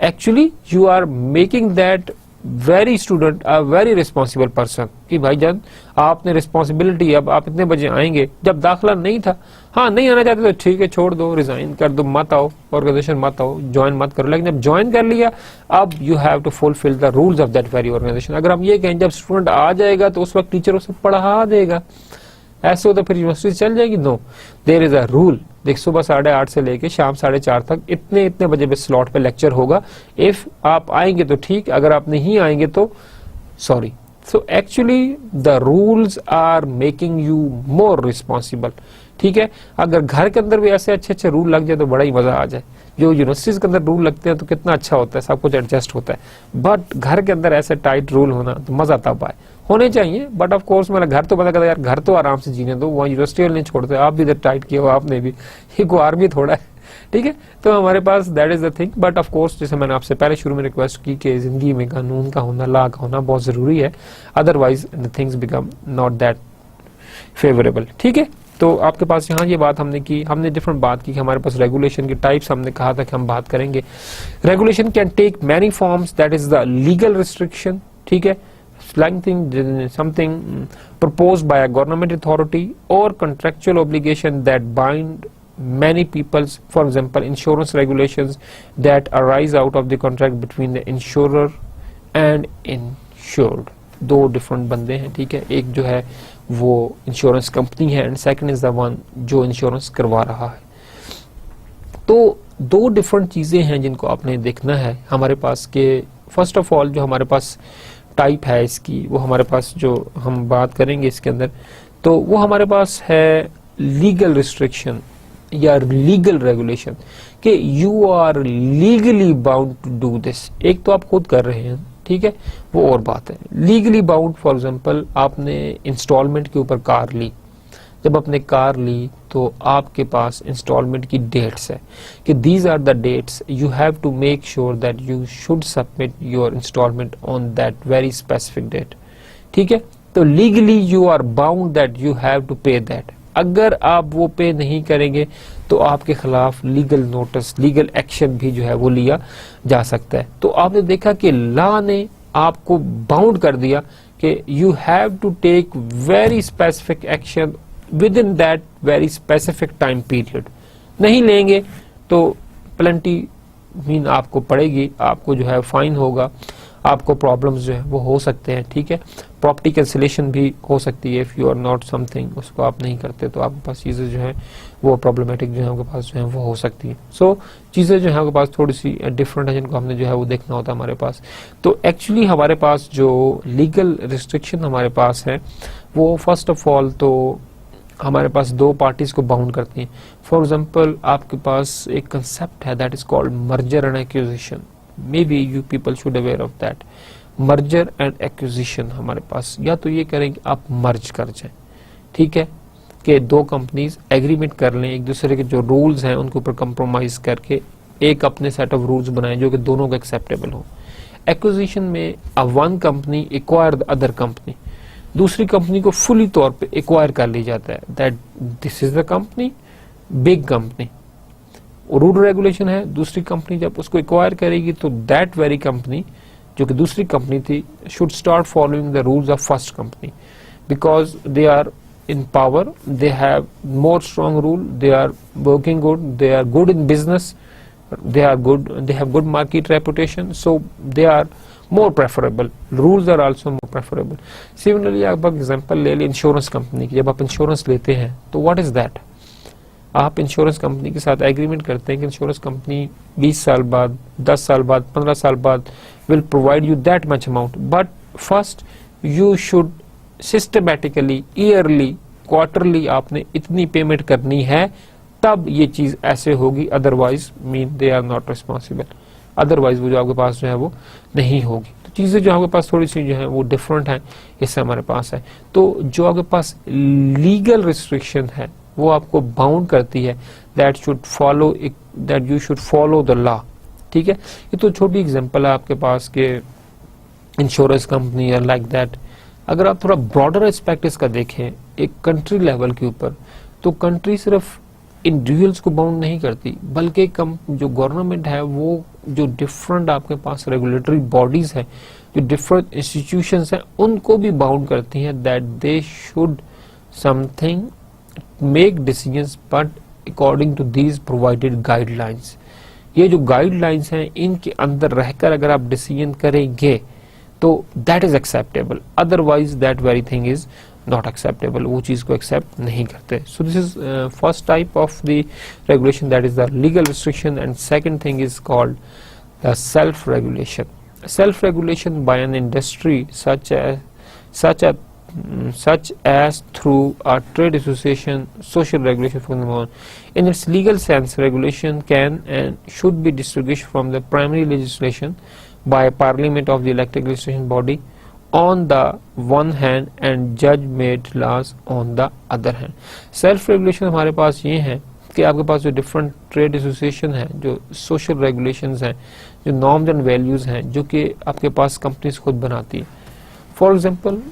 actually you are making that very student a very responsible person कि भाईजान आपने रिस्पॉन्सिबिलिटी, अब आप इतने बजे आएंगे। जब दाखिला नहीं था, हाँ नहीं आना चाहते तो ठीक है, छोड़ दो, रिजाइन कर दो, मत आओ ऑर्गेनाइजेशन, मत आओ, ज्वाइन मत करो। लेकिन जब ज्वाइन कर लिया, अब you have to fulfil the rules of that very organisation. अगर हम ये कहें जब स्टूडेंट आ जाएगा तो उस वक्त टीचर उसे पढ़ा देगा, ऐसे हो तो फिर यूनिवर्सिटी चल जाएगी? No, there is a rule. देख सुबह 8:30 से लेके शाम 4:30 तक इतने इतने बजे पे स्लॉट पे लेक्चर होगा। इफ आप आएंगे तो ठीक, अगर आप नहीं आएंगे तो sorry. So actually the rules are making you more responsible, ठीक है। अगर घर के अंदर भी ऐसे अच्छे अच्छे रूल लग जाए तो बड़ा ही मजा आ जाए। जो यूनिवर्सिटीज के अंदर रूल लगते हैं तो कितना अच्छा होता है, सब कुछ एडजस्ट होता है। बट घर के अंदर ऐसे टाइट रूल होना तो मजा तब आए, होने चाहिए। बट ऑफ कोर्स मेरा घर तो पता करता यार, घर तो आराम से जीने दो, वहाँ यूनिवर्सिटी वाले नहीं छोड़ते, आप भी इधर टाइट किया हो, आपने भी, ये को आर्मी थोड़ा है, ठीक है। तो हमारे पास that is the thing. But of course जैसे मैंने आपसे पहले शुरू में रिक्वेस्ट की कि जिंदगी में कानून का होना, लॉ का होना बहुत जरूरी है, otherwise the things become not that favourable, ठीक है। तो आपके पास यहाँ ये बात हमने की, हमने डिफरेंट बात की कि हमारे पास रेगुलेशन की टाइप्स हमने कहा था कि हम बात करेंगे। Regulation can take many forms, that is the legal restriction, ठीक है, something proposed by a government authority or contractual obligation that bind many peoples. For example, insurance regulations that arise out of the contract between the insurer and insured. दो different बंदे हैं, ठीक है, एक जो है वो इंश्योरेंस कंपनी है and second is the one जो इंश्योरेंस करवा रहा है। तो दो डिफरेंट चीजें हैं जिनको आपने देखना है हमारे पास के। फर्स्ट ऑफ ऑल जो हमारे पास टाइप है इसकी, वो हमारे पास जो हम बात करेंगे इसके अंदर, तो वो हमारे पास है लीगल रिस्ट्रिक्शन या लीगल रेगुलेशन, कि you are legally bound to do this. एक तो आप खुद कर रहे हैं, ठीक है, वो और बात है। लीगली बाउंड, फॉर एग्जांपल आपने इंस्टॉलमेंट के ऊपर कार ली, जब आपने कार ली तो आपके पास इंस्टॉलमेंट की डेट्स है कि these are the dates, you have to make sure that you should submit your instalment on that very specific date, ठीक है। तो legally you are bound that you have to pay that. अगर आप वो पे नहीं करेंगे तो आपके खिलाफ लीगल नोटिस, लीगल एक्शन भी जो है वो लिया जा सकता है। तो आपने देखा कि लॉ ने आपको बाउंड कर दिया कि you have to take very specific action within that very specific time period. नहीं लेंगे तो पेनल्टी मीन आपको पड़ेगी, आपको जो है फाइन होगा, आपको प्रॉब्लम्स जो है वो हो सकते हैं, ठीक है। प्रॉपर्टी कैंसिलेशन भी हो सकती है if you are not something, उसको आप नहीं करते तो आपके पास चीज़ें जो है वो प्रॉब्लमेटिक जो है आपके पास जो है वो हो सकती है। सो चीज़ें जो है आपके पास थोड़ी सी डिफरेंट है जिनको हमने जो है वो देखना होता है हमारे पास। तो एक्चुअली हमारे पास जो लीगल रिस्ट्रिक्शन हमारे पास है वो फर्स्ट ऑफ ऑल तो हमारे पास दो पार्टीज को बाउंड करती हैं। फॉर एग्जाम्पल आपके पास एक कंसेप्ट है that is called merger and acquisition, may be you people should aware of that. Merger and acquisition हमारे पास, या तो ये करें कि आप मर्ज कर जाएं, ठीक है, कि दो कंपनीज एग्रीमेंट कर लें, एक दूसरे के जो रूल्स हैं उनके ऊपर कंप्रोमाइज करके एक अपने सेट ऑफ रूल्स बनाएं जो कि दोनों को एक्सेप्टेबल हो। एक्विजिशन में one company acquire the other company, दूसरी कंपनी को फुली तौर पे एक्वायर कर ली जाता है, that this is the company, big company. Rule regulation है, दूसरी कंपनी जब उसको एक्वायर करेगी तो दैट वेरी कंपनी जो कि दूसरी कंपनी थी should start following the rules of first company, because they are in power, they have more strong rule, they are working good, they are good in business, they are good, they have good market reputation, so they are more preferable, rules are also more preferable. Similarly आप example ले लें insurance company की, जब आप insurance लेते हैं तो what is that, आप इंश्योरेंस कंपनी के साथ एग्रीमेंट करते हैं कि इंश्योरेंस कंपनी 20 साल बाद, 10 साल बाद, 15 साल बाद will provide you that much amount, but first you should systematically, yearly, quarterly आपने इतनी पेमेंट करनी है, तब ये चीज ऐसे होगी, otherwise mean they are not responsible, otherwise वो जो आपके पास जो है वो नहीं होगी। तो चीजें जो आपके पास थोड़ी सी जो है वो डिफरेंट है, इससे हमारे पास है। तो जो आपके पास लीगल रिस्ट्रिक्शन है वो आपको बाउंड करती है, that you should follow the law, ठीक है। ये तो छोटी एग्जांपल है आपके पास के इंश्योरेंस कंपनी या लाइक दैट। अगर आप थोड़ा ब्रॉडर एस्पेक्ट इसका देखें एक कंट्री लेवल के ऊपर, तो कंट्री सिर्फ इंडिविजुअल्स को बाउंड नहीं करती, बल्कि जो गवर्नमेंट है वो जो डिफरेंट आपके पास रेगुलेटरी बॉडीज है, जो डिफरेंट इंस्टीट्यूशंस हैं, उनको भी बाउंड करती हैं, that they should something make decisions but according to these provided guidelines. ये जो गाइडलाइंस हैं इनके अंदर रहकर अगर आप डिसीजन करेंगे तो that is acceptable, otherwise that very thing is not acceptable, वो चीज को एक्सेप्ट नहीं करते। सो this is first type of the regulation, that is the legal restriction, and second thing is called the self regulation. Self regulation bye an industry such as through a trade association, social regulation from the on. In its legal sense, regulation can and should be distinguished from the primary legislation by parliament of the elected legislation body on the one hand and judge-made laws on the other hand. Self regulation हमारे पास ये है कि आपके पास जो different trade association है, जो सोशल रेगुलेशंस हैं, जो नॉर्म्स एंड वैल्यूज हैं, जो कि आपके पास कंपनीज खुद बनाती है। फॉर एग्जांपल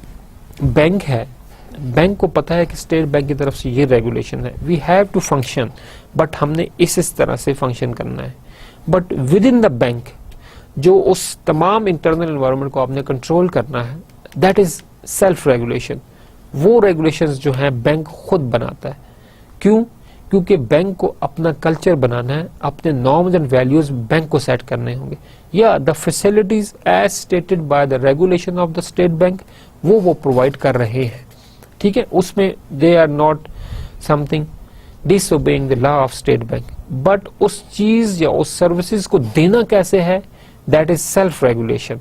बैंक है, बैंक को पता है कि स्टेट बैंक की तरफ से ये रेगुलेशन है, we have to function, but हमने इस तरह से फंक्शन करना है। But within the bank जो उस तमाम इंटरनल एनवायरनमेंट को आपने कंट्रोल करना है, दैट इज सेल्फ रेगुलेशन। वो रेगुलेशंस जो है बैंक खुद बनाता है। क्यों? क्योंकि बैंक को अपना कल्चर बनाना है, अपने नॉर्म्स एंड वैल्यूज बैंक को सेट करने होंगे, या the facilities as stated by the regulation of the state bank वो प्रोवाइड कर रहे हैं, ठीक है। उसमें they are not something disobeying the law of state bank, but उस चीज या उस सर्विसेज को देना कैसे है, दैट इज सेल्फ रेगुलेशन।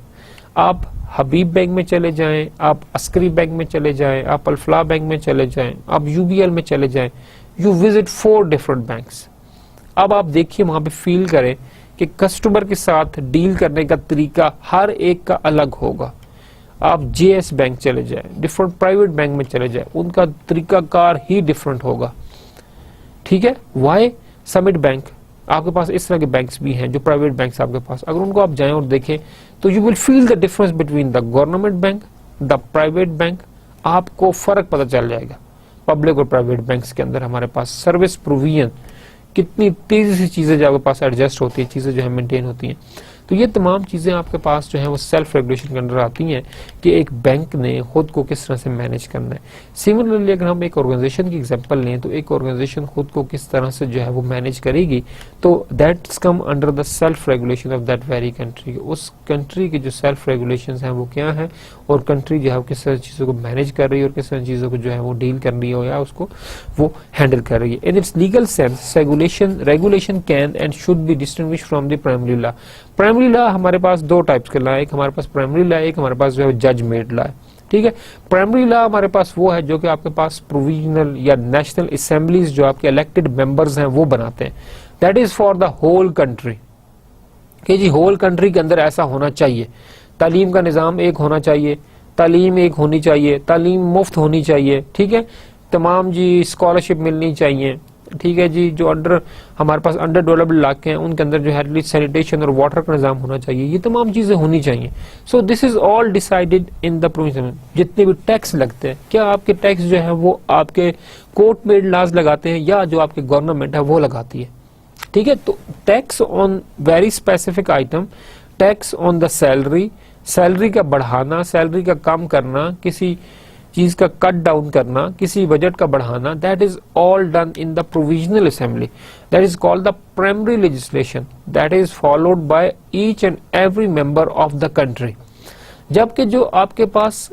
आप हबीब बैंक में चले जाएं, आप अस्करी बैंक में चले जाएं, आप अल्फला बैंक में चले जाएं, आप यूबीएल में चले जाएं, यू विजिट 4 डिफरेंट बैंक्स। अब आप देखिए वहां पे फील करें कि कस्टमर के साथ डील करने का तरीका हर एक का अलग होगा। आप जेएस बैंक चले जाएं, डिफरेंट प्राइवेट बैंक में चले जाएं, उनका तरीकाकार ही डिफरेंट होगा, ठीक है। वाई? समिट बैंक, आपके पास इस तरह के बैंक्स भी हैं जो प्राइवेट बैंक्स आपके पास, अगर उनको आप जाएं और देखें तो you will feel the difference between the government bank, the private bank, आपको फर्क पता चल जाएगा। पब्लिक और प्राइवेट बैंक्स के अंदर हमारे पास सर्विस प्रोविजन कितनी तेजी से चीजें जो आपके पास एडजस्ट होती है, चीजें जो है मेंटेन होती हैं। तो ये तमाम चीजें आपके पास जो है वो सेल्फ रेगुलेशन के अंदर आती हैं कि एक बैंक ने खुद को किस तरह से मैनेज करना है। सिमिलरली अगर हम एक ऑर्गेनाइजेशन की एग्जांपल लें तो एक ऑर्गेनाइजेशन खुद को किस तरह से जो है वो मैनेज करेगी, तो that's come under the self regulation of that very country. उस कंट्री के जो सेल्फ रेगुलेशन हैं वो क्या है, और कंट्री जो है किस तरह चीजों को मैनेज कर रही है और किस तरह चीजों को जो है वो डील कर रही है या उसको वो हैंडल कर रही है। In its legal sense regulation can and should be distinguish from the primary law. Primary law हमारे पास 2 टाइप्स के लॉ है, एक हमारे पास प्राइमरी लॉ है, एक हमारे पास जो है जज मेड लॉ है, ठीक है। प्राइमरी लॉ हमारे पास वो है जो कि आपके पास प्रोविजनल या नेशनल असेंबलीज जो आपके इलेक्टेड मेंबर्स हैं वो बनाते हैं, that is for the whole country, कि जी होल कंट्री के अंदर ऐसा होना चाहिए। तालीम का निज़ाम एक होना चाहिए, तालीम एक होनी चाहिए, तालीम मुफ्त होनी चाहिए, ठीक है, तमाम जी स्कॉलरशिप मिलनी चाहिए, ठीक है जी, जो हमारे पास अंडर डेवलप्ड इलाके हैं उनके अंदर जो है एटलीस्ट सैनिटेशन और वाटर का निज़ाम होना चाहिए, ये तमाम चीज़ें होनी चाहिए। सो this is all decided in the provision. जितने भी टैक्स लगते हैं, क्या आपके टैक्स जो है वो आपके कोर्ट मेड लॉज लगाते हैं या जो आपकी गवर्नमेंट है वो लगाती है, ठीक है। तो tax on very specific item, tax on the salary, salary का बढ़ाना, सैलरी का कम करना, किसी चीज का कट डाउन करना, किसी बजट का बढ़ाना, that is all done in the provisional assembly, that is called the primary legislation, that is followed by each and every member of the country. जबकि जो आपके पास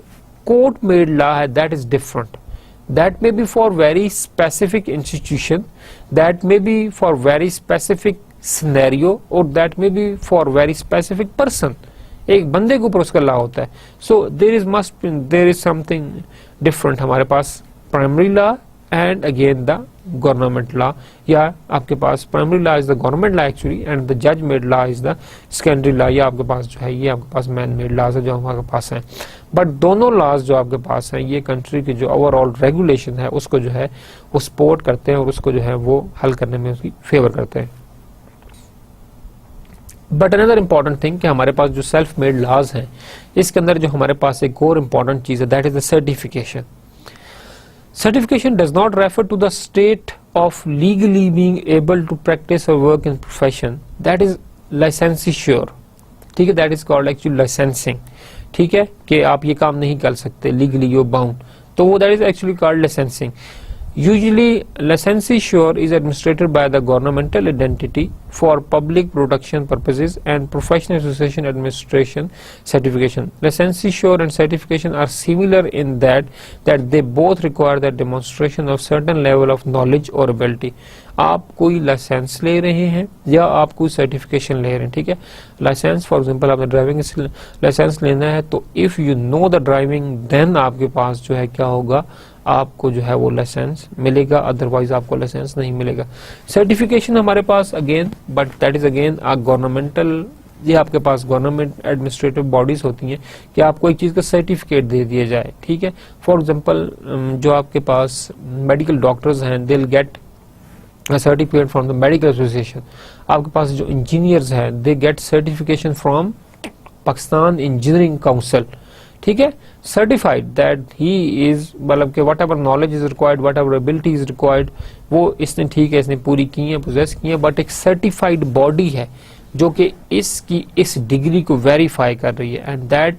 कोर्ट मेड लॉ है that is different, that may be for very specific institution, that may be for very specific scenario, और that may be for very specific person, एक बंदे के ऊपर उसका लॉ होता है। So there is something different हमारे पास primary law and again the government law, या आपके पास primary law is the government law actually and the जज made law is the secondary law, या आपके पास जो है ये आपके पास मैन मेड लॉज है जो हमारे पास है। बट दोनों लॉज जो आपके पास हैं ये कंट्री की जो ओवरऑल रेगुलेशन है उसको जो है वो सपोर्ट करते हैं और उसको जो है वो हल करने में उसकी फेवर करते हैं। बट अनदर इंपॉर्टेंट थिंग कि हमारे पास जो सेल्फ मेड लॉज हैं इसके अंदर जो हमारे पास एक और इंपॉर्टेंट चीज है that is the certification. Certification does not refer to the state of legally being able to practice a work in profession, that is licensure, ठीक है, that is called actually licensing, ठीक है, कि आप ये काम नहीं कर सकते लीगली यू बाउंड, तो वो that is actually called licensing. Usually, licensure is administered by the governmental entity for public protection purposes and professional association administration certification. Licensure and certification are similar in that they both require the demonstration of certain level of knowledge or ability. आप कोई licence ले रहे हैं या आप कोई certification ले रहे हैं, ठीक है। लाइसेंस फॉर एग्जांपल आपने ड्राइविंग लाइसेंस लेना है तो if you know the driving then आपके पास जो है क्या होगा, आपको जो है वो लाइसेंस मिलेगा, अदरवाइज आपको लाइसेंस नहीं मिलेगा। सर्टिफिकेशन हमारे पास again but that is again a governmental, ये आपके पास गवर्नमेंट एडमिनिस्ट्रेटिव बॉडीज होती हैं कि आपको एक चीज का सर्टिफिकेट दे दिया जाए, ठीक है। फॉर एग्जांपल जो आपके पास मेडिकल डॉक्टर्स हैं they will get certificate from the medical association, आपके पास जो इंजीनियर्स हैं they get certification from Pakistan engineering council, ठीक है, सर्टिफाइड दैट ही इज, मतलब कि what ever knowledge is required, what ever ability is required, वो इसने ठीक है इसने पूरी की है, पोजेस की है, बट एक सर्टिफाइड बॉडी है जो कि इसकी इस डिग्री को वेरीफाई कर रही है एंड दैट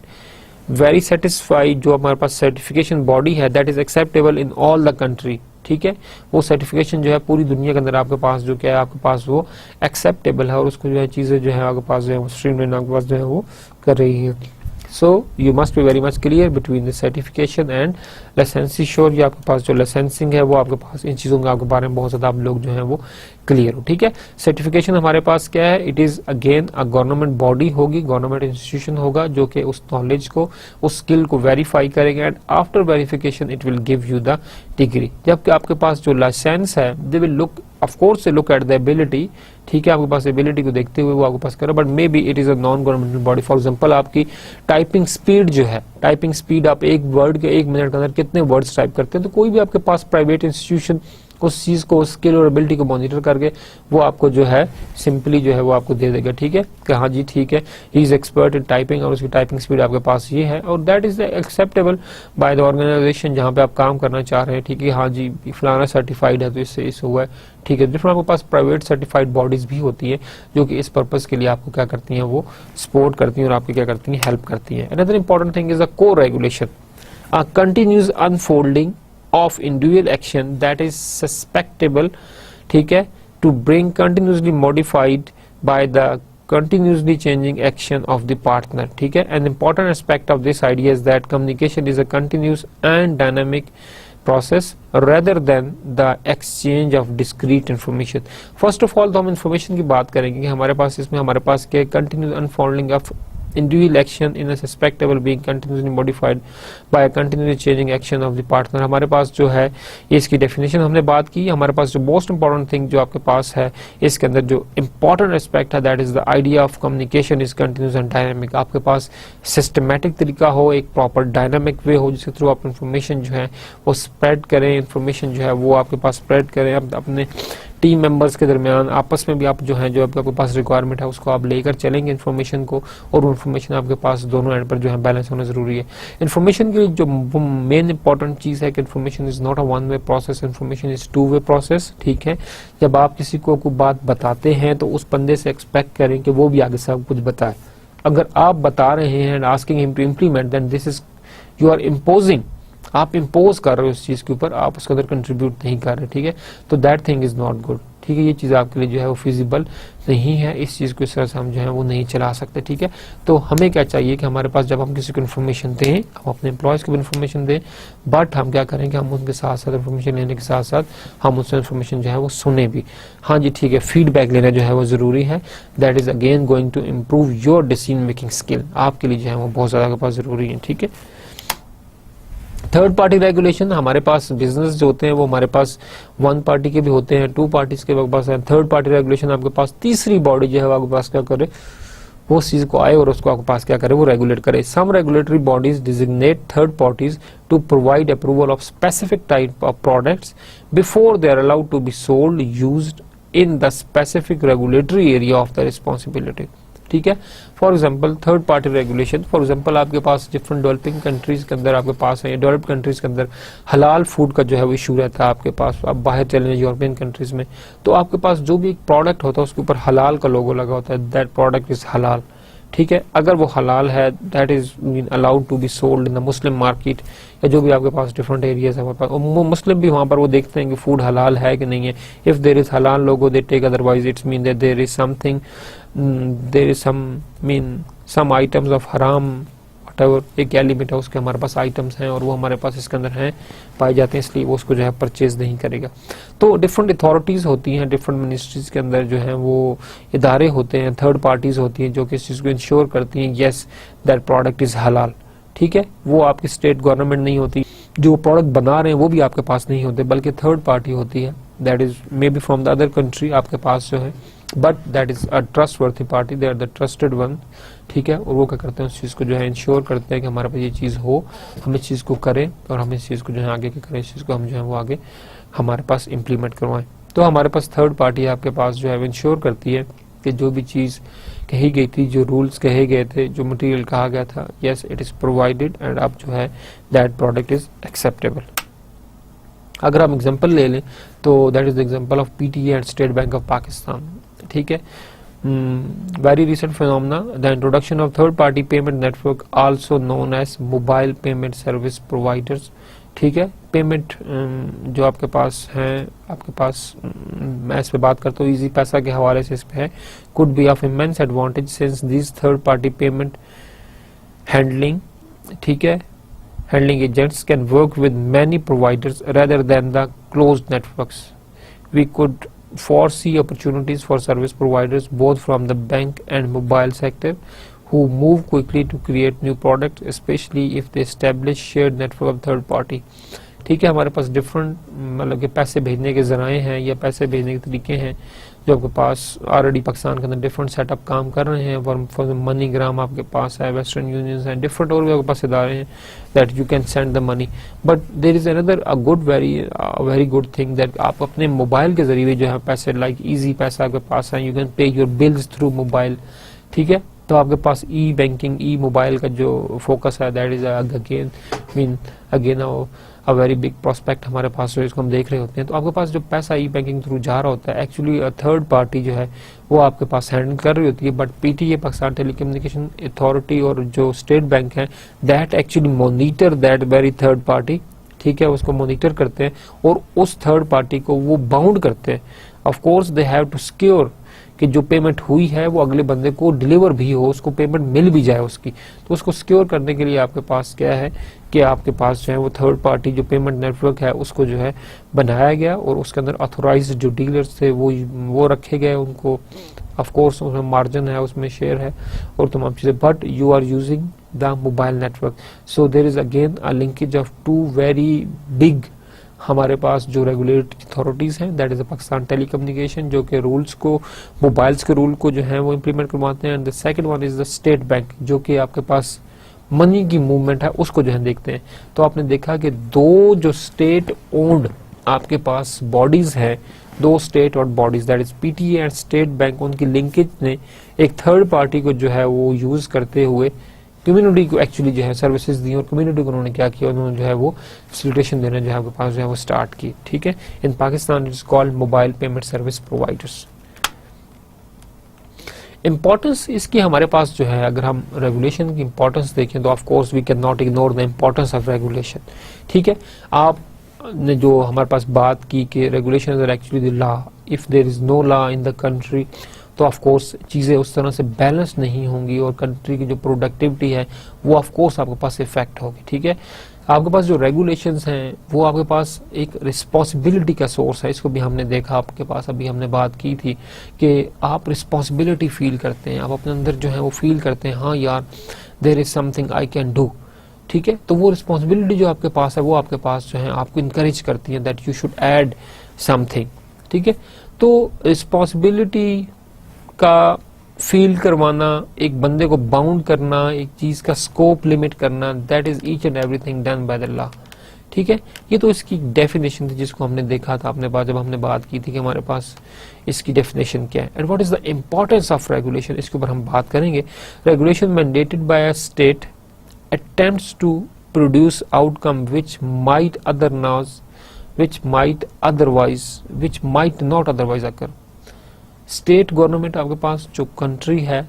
वेरी सेटिस्फाइड जो हमारे पास सर्टिफिकेशन बॉडी है that is acceptable in all the country, ठीक है। वो सर्टिफिकेशन जो है पूरी दुनिया के अंदर आपके पास जो क्या है आपके पास वो एक्सेप्टेबल है और उसको जो है चीजें जो है आपके पास जो है स्ट्रीमलाइन आपके पास जो है वो कर रही है। So you must be very much clear between the certification and licensure, ये आपके पास जो लाइसेंसिंग है वो आपके पास इन चीज़ों के आपके बारे में बहुत ज़्यादा आप लोग जो हैं वो क्लियर हो, ठीक है। सर्टिफिकेशन हमारे पास क्या है, it is again a government body होगी, गवर्नमेंट इंस्टीट्यूशन होगा जो कि उस नॉलेज को उस स्किल को वेरीफाई करेगा and after verification it will give you the degree. जबकि आपके पास जो लाइसेंस है they will look of course से लुक एट द एबिलिटी, ठीक है, आपके पास एबिलिटी को देखते हुए वो आपके पास करो, but may be it is a non governmental body. For example आपकी टाइपिंग स्पीड जो है, टाइपिंग स्पीड आप एक वर्ड के 1 मिनट के अंदर कितने वर्ड्स टाइप करते हैं, तो कोई भी आपके पास प्राइवेट इंस्टीट्यूशन उस चीज को स्किल और एबिलिटी को मॉनिटर करके वो आपको जो है सिंपली जो है वो आपको दे देगा, ठीक है, कि हाँ जी ठीक है he is expert in typing और उसकी टाइपिंग स्पीड आपके पास ये है और that is acceptable by the organisation जहाँ पे आप काम करना चाह रहे हैं, ठीक है, हाँ जी फलाना सर्टिफाइड है तो इससे इस हुआ है, ठीक है। डिफरेंट आपके पास प्राइवेट सर्टिफाइड बॉडीज भी होती है जो कि इस पर्पस के लिए आपको क्या करती हैं वो सपोर्ट करती हैं और आपकी क्या करती हैं हेल्प करती हैं। Another important thing is a coregulation, a continuous unfolding of individual action that is suspectable, ठीक है, to bring continuously modified by the continuously changing action of the partner, ठीक है। An important aspect of this idea is that communication is a continuous and dynamic process rather than the exchange of discrete information. First of all तो हम information की बात करेंगे कि हमारे पास इसमें हमारे पास क्या continuous unfolding of individual action in a suspectable being continuously modified by a continuously changing action of the partner। हमारे पास जो है इसकी डेफिनेशन हमने बात की। हमारे पास जो मोस्ट इंपॉर्टेंट थिंग जो आपके पास है इसके अंदर जो इंपॉर्टेंट एस्पेक्ट है that is the idea of communication is continuous and dynamic. आपके पास सिस्टमैटिक तरीका हो, एक प्रॉपर डायनामिक वे हो जिसके थ्रू आप इंफॉर्मेशन जो है वो स्प्रेड करें, इंफॉर्मेशन जो है वो आपके पास स्प्रेड करें अपने टीम मेंबर्स के दरमियान, आपस में भी आप जो है जो आपके पास रिक्वायरमेंट है उसको आप लेकर चलेंगे इन्फॉर्मेशन को, और वो इन्फॉर्मेशन आपके पास दोनों एंड पर जो है बैलेंस होना जरूरी है। इन्फॉर्मेशन की जो मेन इंपॉर्टेंट चीज है कि information is not a one way process, information is two way process. ठीक है, जब आप किसी को कोई बात बताते हैं तो उस बंदे से एक्सपेक्ट करें कि वो भी आगे से आपको कुछ बताए। अगर आप बता रहे हैं and asking him to implement, then this is you are imposing, आप इम्पोज कर रहे हो उस चीज के ऊपर, आप उसके अंदर कंट्रीब्यूट नहीं कर रहे। ठीक है, तो that thing is not good. ठीक है, ये चीज आपके लिए जो है वो फिजिबल नहीं है, इस चीज को इस तरह से हम जो है वो नहीं चला सकते। ठीक है, तो हमें क्या चाहिए कि हमारे पास जब हम किसी को इन्फॉर्मेशन दें, हम अपने एम्प्लॉयज को भी इन्फॉर्मेशन दें, बट हम क्या करें कि हम उनके साथ साथ इन्फॉर्मेशन लेने के साथ साथ हम उससे इन्फॉर्मेशन जो है वो सुने भी। हाँ जी ठीक है, फीडबैक लेना जो है वो जरूरी है, that is again going to improve your decision making skill, आपके लिए जो है वो बहुत ज्यादा आपके पास जरूरी है। ठीक है, थर्ड पार्टी रेगुलेशन, हमारे पास बिजनेस जो होते हैं वो हमारे पास वन पार्टी के भी होते हैं, टू पार्टीज के पास है। थर्ड पार्टी रेगुलेशन आपके पास तीसरी बॉडी जो है आपके पास क्या करे, वो चीज को आए और उसको आपके पास क्या करे, वो रेगुलेट करे। Some regulatory bodies designate third parties to provide approval of specific type of products before they are allowed to be sold used in the specific regulatory area of the responsibility. ठीक है, for example third party regulation, for example आपके पास different developing countries के अंदर आपके पास है, developed countries के अंदर हलाल फूड का जो है वो इशू रहता है आपके पास। आप बाहर चले यूरोपियन कंट्रीज में तो आपके पास जो भी एक प्रोडक्ट होता है उसके ऊपर हलाल का लोगो लगा होता है, दैट प्रोडक्ट इज हलाल। ठीक है, अगर वो हलाल है that is mean allowed to be sold in the Muslim market, या जो भी आपके पास डिफरेंट एरियाज है हमारे पास, मुस्लिम भी वहां पर वो देखते हैं कि फूड हलाल है कि नहीं है। इफ देयर इज हलाल logo they take, otherwise it's mean that there is something, there is some items of हराम, व्हाटएवर एक क्या लिमिट है उसके हमारे पास आइटम्स हैं और वो हमारे पास इसके अंदर हैं पाए जाते हैं, इसलिए वो उसको जो है परचेज नहीं करेगा। तो डिफरेंट अथॉरिटीज होती हैं, डिफरेंट मिनिस्ट्रीज के अंदर जो है वो इदारे होते हैं, थर्ड पार्टीज होती हैं जो कि इस चीज को इंश्योर करती हैं यस दैट प्रोडक्ट इज हलाल। ठीक है, वो आपकी स्टेट गवर्नमेंट नहीं होती, जो प्रोडक्ट बना रहे हैं वो भी आपके पास नहीं होते, बल्कि थर्ड पार्टी होती है, that is may be from the other country आपके पास जो है, but that is a trustworthy party, they are the trusted one. ठीक है, और वो क्या करते हैं उस चीज को जो है इंश्योर करते हैं कि हमारे पास ये चीज हो, हम इस चीज को करें और हम इस चीज को जो है आगे क्या करें, इस चीज को हम जो है वो आगे हमारे पास इम्प्लीमेंट करवाएं। तो हमारे पास थर्ड पार्टी आपके पास जो है वो इंश्योर करती है कि जो भी चीज कही गई थी, जो रूल्स कहे गए थे, जो मटेरियल कहा गया था, yes it is provided and अब जो है दैट प्रोडक्ट इज एक्सेप्टेबल। अगर हम एग्जांपल ले लें तो that is the example of PTA and state bank of Pakistan. ठीक है, very recent phenomena, the introduction of third party payment network also known as mobile payment service providers। ठीक है, payment जो आपके पास हैं, आपके पास मैं इस पे बात करता हूँ इजी पैसा के हवाले से, इस पे है could be of immense advantage since these third party payment handling, ठीक है, handling agents can work with many providers rather than the closed networks। We could foresee opportunities for service providers both from the bank and mobile sector who move quickly to create new products, especially if they establish shared network of third party। ठीक है, हमारे पास different मतलब कि पैसे भेजने के जराए हैं या पैसे भेजने के तरीके हैं जो आपके पास ऑलरेडी पाकिस्तान के अंदर डिफरेंट सेटअप काम कर रहे हैं। फॉर मनी ग्राम आपके पास है, वेस्टर्न यूनियन है, डिफरेंट और भी आपके पास इदारे हैं that you can send the money. But there is another a good very good thing that आप अपने मोबाइल के जरिए जो है पैसे लाइक इजी पैसा आपके पास है, you can pay your bills through mobile. ठीक है, तो आपके पास ई बैंकिंग, ई मोबाइल का जो फोकस है that is again a very big prospect हमारे पास जो इसको हम देख रहे होते हैं। तो आपके पास जो पैसा ई बैंकिंग थ्रू जा रहा होता है एक्चुअली थर्ड पार्टी जो है वो आपके पास हैंडल कर रही होती है, but PTA Pakistan telecommunication authority और जो स्टेट बैंक है that actually monitor that very third party. ठीक है, उसको मॉनिटर करते हैं और उस थर्ड पार्टी को वो बाउंड करते हैं। Of course they have to secure कि जो पेमेंट हुई है वो अगले बंदे को डिलीवर भी हो, उसको पेमेंट मिल भी जाए उसकी। तो उसको सिक्योर करने के लिए आपके पास क्या है कि आपके पास जो है वो थर्ड पार्टी जो पेमेंट नेटवर्क है उसको जो है बनाया गया, और उसके अंदर ऑथोराइज्ड जो डीलर्स थे वो रखे गए, उनको ऑफ कोर्स उसमें मार्जिन है, उसमें शेयर है और तमाम चीजें, but you are using the mobile network. So there is again a linkage of two very big हमारे पास जो रेगुलेटरी अथॉरिटीज हैं, that is the Pakistan telecommunication, जो कि रूल्स को, मोबाइल्स के रूल को जो है वो इम्प्लीमेंट करवाते हैं, and the second one is the state bank, जो कि आपके पास मनी की मूवमेंट है उसको जो है देखते हैं। तो आपने देखा कि दो जो स्टेट ओन्ड आपके पास बॉडीज है, दो स्टेट और bodies that is PTA and state bank, उनकी लिंकेज ने एक थर्ड पार्टी को जो है वो यूज करते हुए कम्युनिटी को एक्चुअली जो है सर्विसेज दी, और कम्युनिटी को उन्होंने क्या किया, उन्होंने जो है वो फैसिलिटेशन देना जो है आपके पास जो है वो स्टार्ट की। ठीक है, in Pakistan it is called mobile payment service providers. Importance इसकी हमारे पास जो है, अगर हम रेगुलेशन की इंपॉर्टेंस देखें तो of course we cannot ignore the importance of regulation. ठीक है, आपने जो हमारे पास बात की कि regulation is actually the law, if there is no law in the country तो ऑफ कोर्स चीजें उस तरह से बैलेंस नहीं होंगी और कंट्री की जो प्रोडक्टिविटी है वो ऑफ कोर्स आपके पास इफेक्ट होगी। ठीक है, आपके पास जो रेगुलेशंस हैं वो आपके पास एक रिस्पॉन्सिबिलिटी का सोर्स है, इसको भी हमने देखा आपके पास, अभी हमने बात की थी कि आप रिस्पॉन्सिबिलिटी फील करते हैं, आप अपने अंदर जो है वो फील करते हैं, हाँ यार there is something I can do. ठीक है, तो वो रिस्पॉन्सिबिलिटी जो आपके पास है वो आपके पास जो है आपको इंकरेज करती है that you should add something. ठीक है, तो रिस्पॉन्सिबिलिटी का फील करवाना, एक बंदे को बाउंड करना, एक चीज का स्कोप लिमिट करना, that is each and everything done by the law. ठीक है, ये तो इसकी डेफिनेशन थी जिसको हमने देखा था आपने बात, जब हमने बात की थी कि हमारे पास इसकी डेफिनेशन क्या है and what is the importance of regulation, इसके ऊपर हम बात करेंगे। Regulation mandated by a state attempts to produce outcome which might not otherwise occur. State government आपके पास जो कंट्री है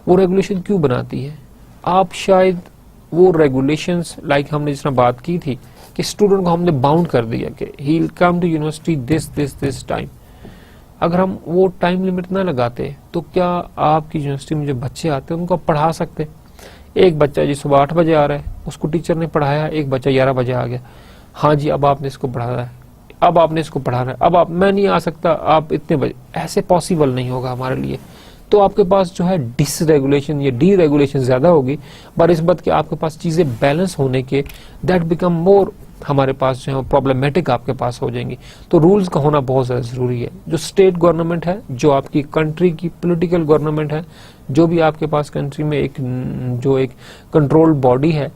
वो रेगुलेशन क्यों बनाती है? आप शायद वो रेगुलेशंस लाइक हमने जिस तरह बात की थी कि स्टूडेंट को हमने बाउंड कर दिया कि he will come to university this time, अगर हम वो टाइम लिमिट ना लगाते तो क्या आपकी यूनिवर्सिटी में जो बच्चे आते हैं उनको आप पढ़ा सकते? एक बच्चा जी सुबह 8 बजे आ रहा है, उसको टीचर ने पढ़ाया, एक बच्चा 11 बजे आ गया, हाँ जी अब आपने इसको पढ़ाया है, अब आपने इसको पढ़ाना है, अब मैं नहीं आ सकता, आप इतने बजे, ऐसे पॉसिबल नहीं होगा हमारे लिए। तो आपके पास जो है डिसरेगुलेशन या डी रेगुलेशन ज्यादा होगी, बनिस्बत के आपके पास चीजें बैलेंस होने के दैट बिकम मोर हमारे पास जो है प्रॉब्लमेटिक आपके पास हो जाएंगी। तो रूल्स का होना बहुत ज्यादा जरूरी है। जो स्टेट गवर्नमेंट है, जो आपकी कंट्री की पॉलिटिकल गवर्नमेंट है, जो भी आपके पास कंट्री में एक कंट्रोल बॉडी है।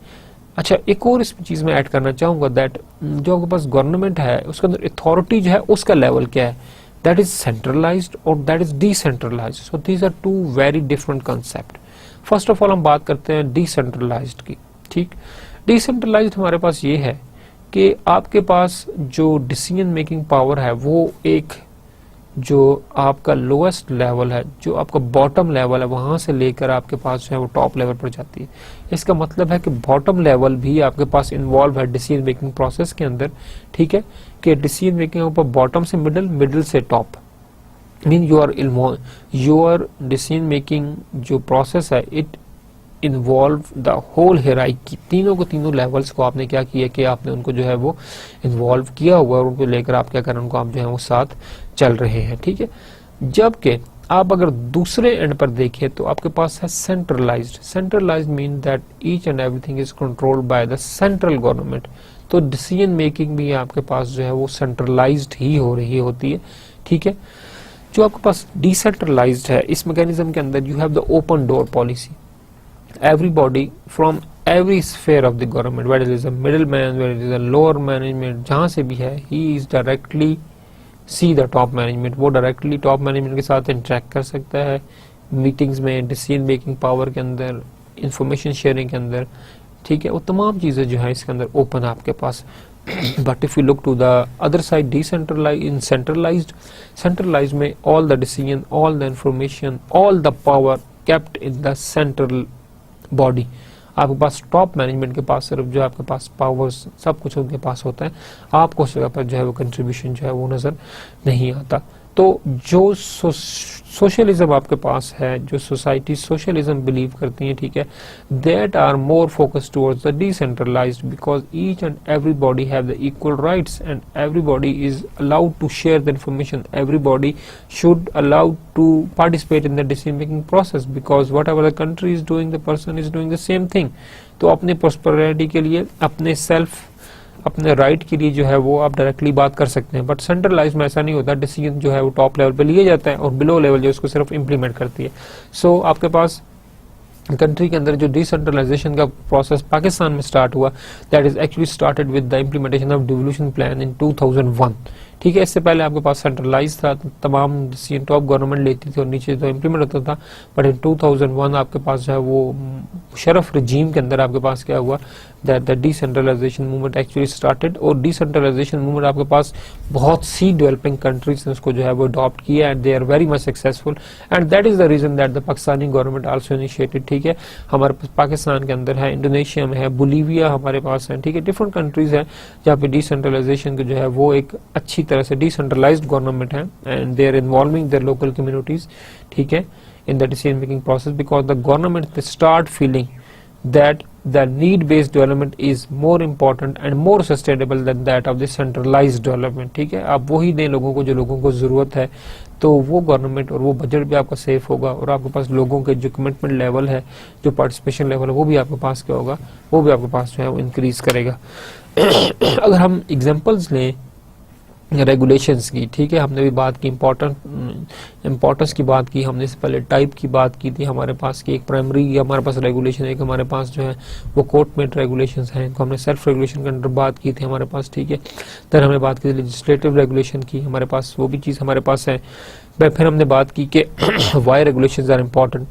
अच्छा, एक और इस चीज में ऐड करना चाहूंगा दैट जो आपके पास गवर्नमेंट है उसके अंदर अथॉरिटी जो है उसका लेवल क्या है, दैट इज सेंट्रलाइज्ड और that is decentralised. So these are two very different concept. First of all हम बात करते हैं डिसेंट्रलाइज्ड की। ठीक, डिसेंट्रलाइज्ड हमारे पास ये है कि आपके पास जो डिसीजन मेकिंग पावर है वो एक जो आपका लोएस्ट लेवल है, जो आपका बॉटम लेवल है, वहां से लेकर आपके पास जो है वो टॉप लेवल पर जाती है। इसका मतलब है कि बॉटम लेवल भी आपके पास इन्वॉल्व है डिसीजन मेकिंग प्रोसेस के अंदर। ठीक है, कि डिसीजन मेकिंग ऊपर बॉटम से मिडिल, मिडिल से top, mean your decision making जो प्रोसेस है it involve the whole hierarchy. तीनों लेवल्स को आपने क्या किया कि आपने उनको जो है वो इन्वॉल्व किया हुआ और उनको लेकर आप क्या कर रहे हैं, उनको आप जो है वो साथ चल रहे हैं। ठीक है, जबकि आप अगर दूसरे एंड पर देखें तो आपके पास है centralised. Centralised mean that each and everything is controlled by the central government. तो डिसीजन मेकिंग भी आपके पास जो है वो सेंट्रलाइज्ड ही हो रही होती है। ठीक है, जो आपके पास डिसेंट्रलाइज्ड है, इस मैकेनिज्म के अंदर you have the open door policy. Everybody from every sphere of the government, whether it is a middleman, whether it is a lower management, जहाँ से भी है, he is directly see the top management, वो directly top management के साथ interact कर सकता है मीटिंग्स में, डिसीजन मेकिंग पावर के अंदर, इंफॉर्मेशन शेयरिंग के अंदर। ठीक है, वो तमाम चीजें जो है इसके अंदर ओपन है आपके पास। But if you look to the other side decentralise, in centralise में all the decision, all the information, all the power kept in the central body. आपके पास टॉप मैनेजमेंट के पास सिर्फ जो आपके पास पावर्स सब कुछ उनके पास होता है, आपको उस जगह पर जो है वो कंट्रीब्यूशन जो है वो नजर नहीं आता। तो जो सोशलिज्म आपके पास है, जो सोसाइटी सोशलिज्म बिलीव करती है, ठीक है, that are more focus towards the decentralised, because each and everybody have the equal rights and everybody is allowed to share the information, everybody should allowed to participate in the decision making process, because whatever the country is doing the person is doing the same thing. तो अपने prosperity के लिए, अपने self, अपने right के लिए जो है वो आप डायरेक्टली बात कर सकते हैं, बट सेंट्रलाइज में ऐसा नहीं होता। डिसीजन जो है वो टॉप लेवल पे लिया जाता है और बिलो लेवल जो उसको सिर्फ इम्प्लीमेंट करती है। सो आपके पास कंट्री के अंदर जो डिसेंट्रलाइजेशन का प्रोसेस पाकिस्तान में स्टार्ट हुआ, that is actually started with the implementation of devolution plan in 2001, ठीक है। इससे पहले आपके पास सेंट्रलाइज था, तमाम डिसीजन टॉप गवर्नमेंट लेती थी और नीचे तो इम्प्लीमेंट होता था, बट इन 2001 आपके पास जो है वो शरफ रजीम के अंदर आपके पास क्या हुआ, that the decentralisation movement actually started. और डिसेंट्रलाइजेशन मूवमेंट आपके पास बहुत सी डेवलपिंग कंट्रीज ने उसको जो है वो अडॉप्ट किया and they are very much successful, and that is the reason that the Pakistani government also initiated, ठीक है। हमारे पास पाकिस्तान के अंदर है, इंडोनेशिया में है, बोलीविया हमारे पास है, ठीक है, डिफरेंट कंट्रीज है जहाँ पे डिसेंट्रलाइजेशन जो है वो एक अच्छी तरह से डिसेंट्रलाइज्ड गवर्नमेंट है and they are involving their local communities, ठीक है, in the decision making process, because the government they start feeling that the need based development is more important and more sustainable than that of the centralized development, ठीक है। आप वही दें लोगों को जो लोगों को जरूरत है, तो वो गवर्नमेंट और वो बजट भी आपका सेफ होगा और आपके पास लोगों के जो कमिटमेंट लेवल है, जो पार्टिसिपेशन लेवल है, वो भी आपके पास क्या होगा, वो भी आपके पास जो है वो इंक्रीज करेगा। अगर हम एग्जांपल्स लें रेगुलेशंस की, ठीक है, हमने भी बात की इम्पोर्टेंस की बात की, हमने इससे पहले टाइप की बात की थी। हमारे पास की एक प्राइमरी हमारे पास रेगुलेशन है, एक हमारे पास जो है वो कोर्ट मेड रेगुलेशंस हैं, इनको हमने सेल्फ रेगुलेशन के अंदर बात की थी हमारे पास, ठीक है। फिर हमने बात की थी लेजिस्लेटिव रेगुलेशन की, हमारे पास वो भी चीज़ हमारे पास है। फिर हमने बात की कि वाई रेगुलेशंस आर इम्पॉर्टेंट,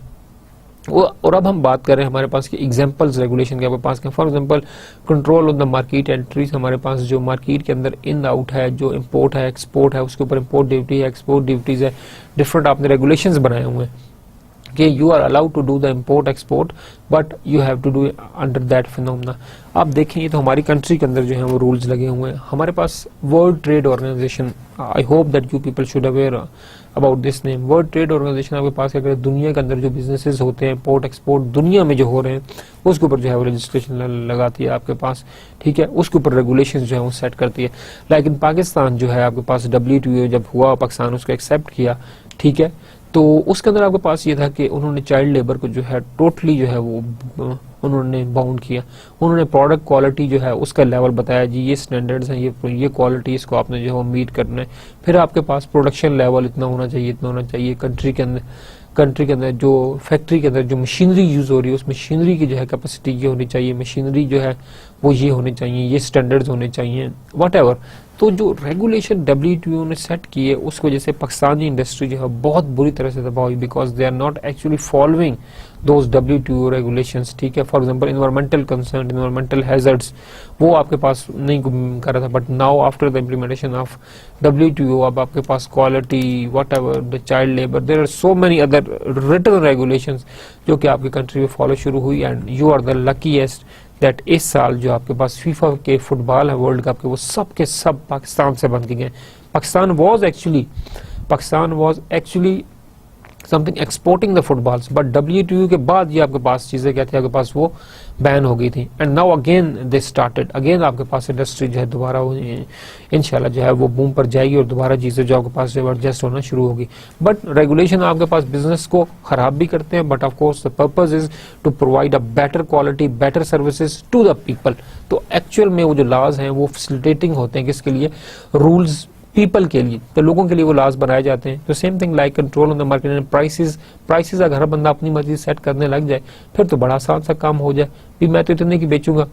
और अब हम बात कर रहे हैं हमारे पास की एग्जांपल्स रेगुलेशन के हमारे पास। For example control on the market entries, हमारे पास जो मार्केट के अंदर इन आउट है, जो इंपोर्ट है, एक्सपोर्ट है, उसके ऊपर इंपोर्ट ड्यूटी है, एक्सपोर्ट ड्यूटीज है, डिफरेंट आपने रेगुलेशंस बनाए हुए हैं कि you are allowed to do the import export but you have to do under that phenomena. आप देखें ये तो हमारी कंट्री के अंदर जो है वो रूल्स लगे हुए हैं। हमारे पास world trade organisation, I hope that you people should aware about this name. World trade organisation आपके पास अगर दुनिया के अंदर जो बिजनेसेस होते हैं, इम्पोर्ट एक्सपोर्ट दुनिया में जो हो रहे हैं, उसके ऊपर जो है वो रजिस्ट्रेशन लगाती है आपके पास, ठीक है, उसके ऊपर रेगुलेशन जो है वो सेट करती है। लेकिन पाकिस्तान जो है आपके पास WTO जब हुआ, पाकिस्तान उसको एक्सेप्ट किया, ठीक है, तो उसके अंदर आपके पास ये था कि उन्होंने चाइल्ड लेबर को जो है टोटली जो है वो उन्होंने बाउंड किया। उन्होंने प्रोडक्ट क्वालिटी जो है उसका लेवल बताया, जी ये स्टैंडर्ड्स हैं, ये क्वालिटी, इसको आपने जो है मीट करना है। फिर आपके पास प्रोडक्शन लेवल इतना होना चाहिए, इतना होना चाहिए। कंट्री के अंदर जो फैक्ट्री के अंदर जो मशीनरी यूज हो रही है, उस मशीनरी की जो है कैपेसिटी ये होनी चाहिए, मशीनरी जो है वो ये होनी चाहिए, ये स्टैंडर्ड्स होने चाहिए, व्हाटएवर। तो जो रेगुलेशन WTO ने सेट की है उसकी वजह से पाकिस्तानी इंडस्ट्री जो है बहुत बुरी तरह से तबाह हुई, because they are not actually following those WTO regulations, ठीक है। For example environmental concern, environmental hazards, वो आपके पास नहीं कर रहा था। But now after the implementation of WTO अब आपके पास quality, whatever, the child labour, there are so many other written regulations जो कि आपकी कंट्री में फॉलो शुरू हुई, and you are the luckiest that इस साल जो आपके पास फीफा के फुटबॉल है वर्ल्ड कप के, वो सब के सब पाकिस्तान से बन के गए। Pakistan was actually something exporting the footballs, but WTO के बाद ये आपके पास चीजें क्या थी, आपके पास वो बैन हो गई थी, and now again they started again. आपके पास इंडस्ट्री जो है दोबारा इंशाल्लाह जो है वो बूम पर जाएगी और दोबारा चीजें जो आपके पास एडजस्ट होना शुरू होगी। बट रेगुलेशन आपके पास बिजनेस को खराब भी करते हैं, but of course the purpose is to provide a better quality, better services to the people. तो एक्चुअल में वो जो लॉज हैं वो फैसिलिटेटिंग होते हैं किसके लिए, रूल्स पीपल के लिए, तो लोगों के लिए वो लॉज बनाए जाते हैं। तो same thing like control on the market and prices अगर हर बंदा अपनी मर्जी सेट करने लग जाए फिर तो बड़ा आसान सा काम हो जाए, भी मैं तो इतने की बेचूंगा,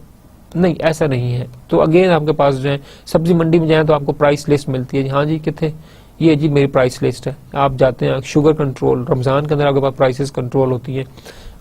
नहीं ऐसा नहीं है। तो अगेन आपके पास जो है सब्जी मंडी में जाए तो आपको प्राइस लिस्ट मिलती है, हाँ जी कितने, ये जी मेरी प्राइस लिस्ट है। आप जाते हैं शुगर कंट्रोल, रमजान के अंदर आपके पास प्राइसेस कंट्रोल होती है,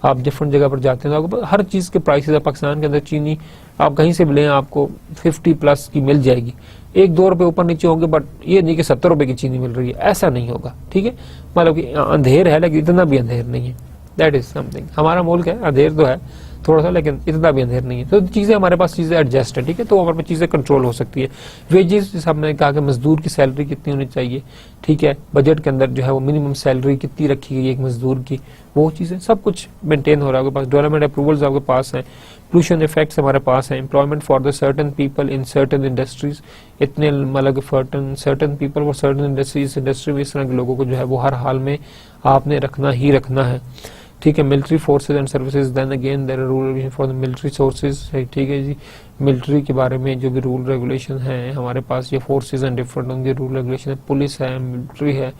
आप डिफरेंट जगह पर जाते हैं तो आपको हर चीज के प्राइसेस है। पाकिस्तान के अंदर चीनी आप कहीं से भी लें आपको 50+ की मिल जाएगी, 1-2 रुपए ऊपर नीचे होंगे, बट ये नहीं कि 70 रुपए की चीनी मिल रही है, ऐसा नहीं होगा, ठीक है। मतलब कि अंधेर है लेकिन इतना भी अंधेर नहीं है, दैट इज समथिंग। हमारा मुल्क है, अंधेर तो है थोड़ा सा, लेकिन इतना भी अंधेर नहीं है। तो चीजें हमारे पास चीजें एडजस्ट है, ठीक है, तो हमारे पास चीजें कंट्रोल हो सकती है। वेजेस, जैसे हमने कहा कि मजदूर की सैलरी कितनी होनी चाहिए, ठीक है, बजट के अंदर जो है वो मिनिमम सैलरी कितनी रखी गई है एक मजदूर की, वो चीजें सब कुछ मेंटेन हो रहा है आपके पास। डेवलपमेंट अप्रूवल्स आपके पास हैं, पोल्यूशन इफेक्ट्स हमारे पास हैं, employment for the certain people in certain industries, इतने मतलब certain people for certain industries, industry में इस तरह के लोगों को जो है वो हर हाल में आपने रखना ही रखना है, ठीक है। Military forces and services, then again there are rule regulation for the military sources, ठीक है जी। मिलिट्री के बारे में जो भी रूल रेगुलेशन है हमारे पास, ये फोर्सेज एंड डिफरेंट उनके रूल रेगुलेशन है, पुलिस है, मिलिट्री है,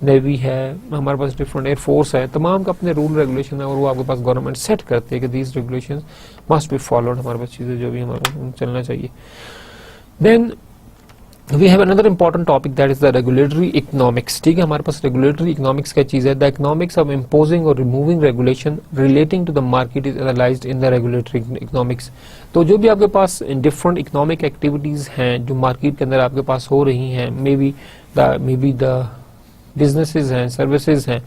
नेवी है, हमारे पास डिफरेंट एयरफोर्स है, तमाम का अपने रूल रेगुलेशन है और वो आपके पास गवर्नमेंट सेट करती है कि these regulations must be followed, हमारे पास चीजें जो भी हमारे चलना चाहिए। Then we have another important topic, that is the regulatory economics, ठीक है। हमारे पास regulatory economics क्या चीज है, the economics of imposing or removing regulation relating to the market is analyzed in the regulatory economics। तो जो भी आपके पास different economic activities हैं जो मार्केट के अंदर आपके पास हो रही हैं, मे बी द बिजनेसेस हैं, सर्विसेज हैं,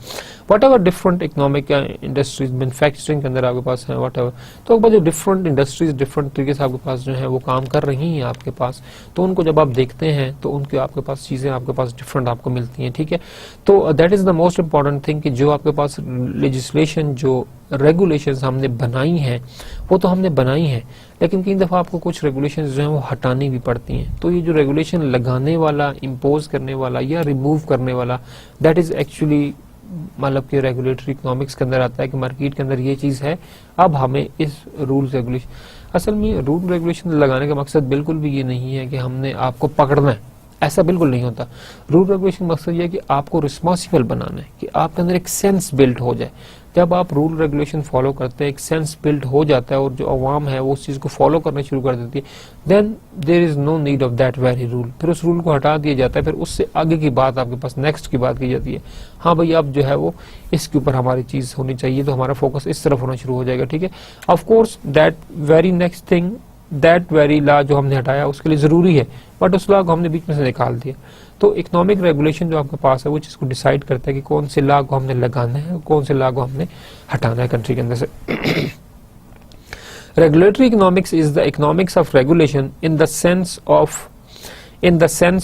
what ever different economic industries, manufacturing के अंदर आपके पास हैं वट एवर, तो आपके पास जो डिफरेंट इंडस्ट्रीज डिफरेंट तरीके से आपके पास जो है वो काम कर रही हैं आपके पास, तो उनको जब आप देखते हैं तो उनके आपके पास चीजें आपके पास डिफरेंट आपको मिलती हैं, ठीक है। तो that is the most important thing कि जो आपके पास लेजिस्लेशन, जो रेगुलेशंस हमने बनाई हैं वो तो हमने बनाई हैं, लेकिन कई दफ़ा आपको कुछ रेगुलेशंस जो हैं वो हटानी भी पड़ती हैं। तो ये जो रेगुलेशन लगाने वाला, इम्पोज करने वाला या रिमूव करने वाला, दैट इज एक्चुअली मतलब कि रेगुलेटरी इकोनॉमिक्स के अंदर आता है कि मार्केट के अंदर ये चीज़ है, अब हमें इस रूल रेगुलेशन, असल में रूल रेगुलेशन लगाने का मकसद बिल्कुल भी ये नहीं है कि हमने आपको पकड़ना है, ऐसा बिल्कुल नहीं होता। रूल रेगुलेशन मकसद ये है कि आपको रिस्पॉन्सिबल बनाना है, कि आपके अंदर एक सेंस बिल्ड हो जाए। जब आप रूल रेगुलेशन फॉलो करते हैं, एक सेंस बिल्ड हो जाता है और जो अवाम है वो उस चीज़ को फॉलो करना शुरू कर देती है, then there is no need of that very rule. फिर उस रूल को हटा दिया जाता है, फिर उससे आगे की बात आपके पास नेक्स्ट की बात की जाती है, हाँ भाई अब जो है वो इसके ऊपर हमारी चीज़ होनी चाहिए, तो हमारा फोकस इस तरफ होना शुरू हो जाएगा, ठीक है। Of course that very next thing, that very law जो हमने हटाया उसके लिए ज़रूरी है, बट उस लॉ को हमने बीच में से निकाल दिया। तो इकोनॉमिक रेगुलेशन जो आपके पास है वो चीज़ को डिसाइड करता है कि कौन से लॉ को हमने लगाना है, कौन से लॉ को हमने हटाना है कंट्री के अंदर से। Regulatory economics is the economics of regulation in the sense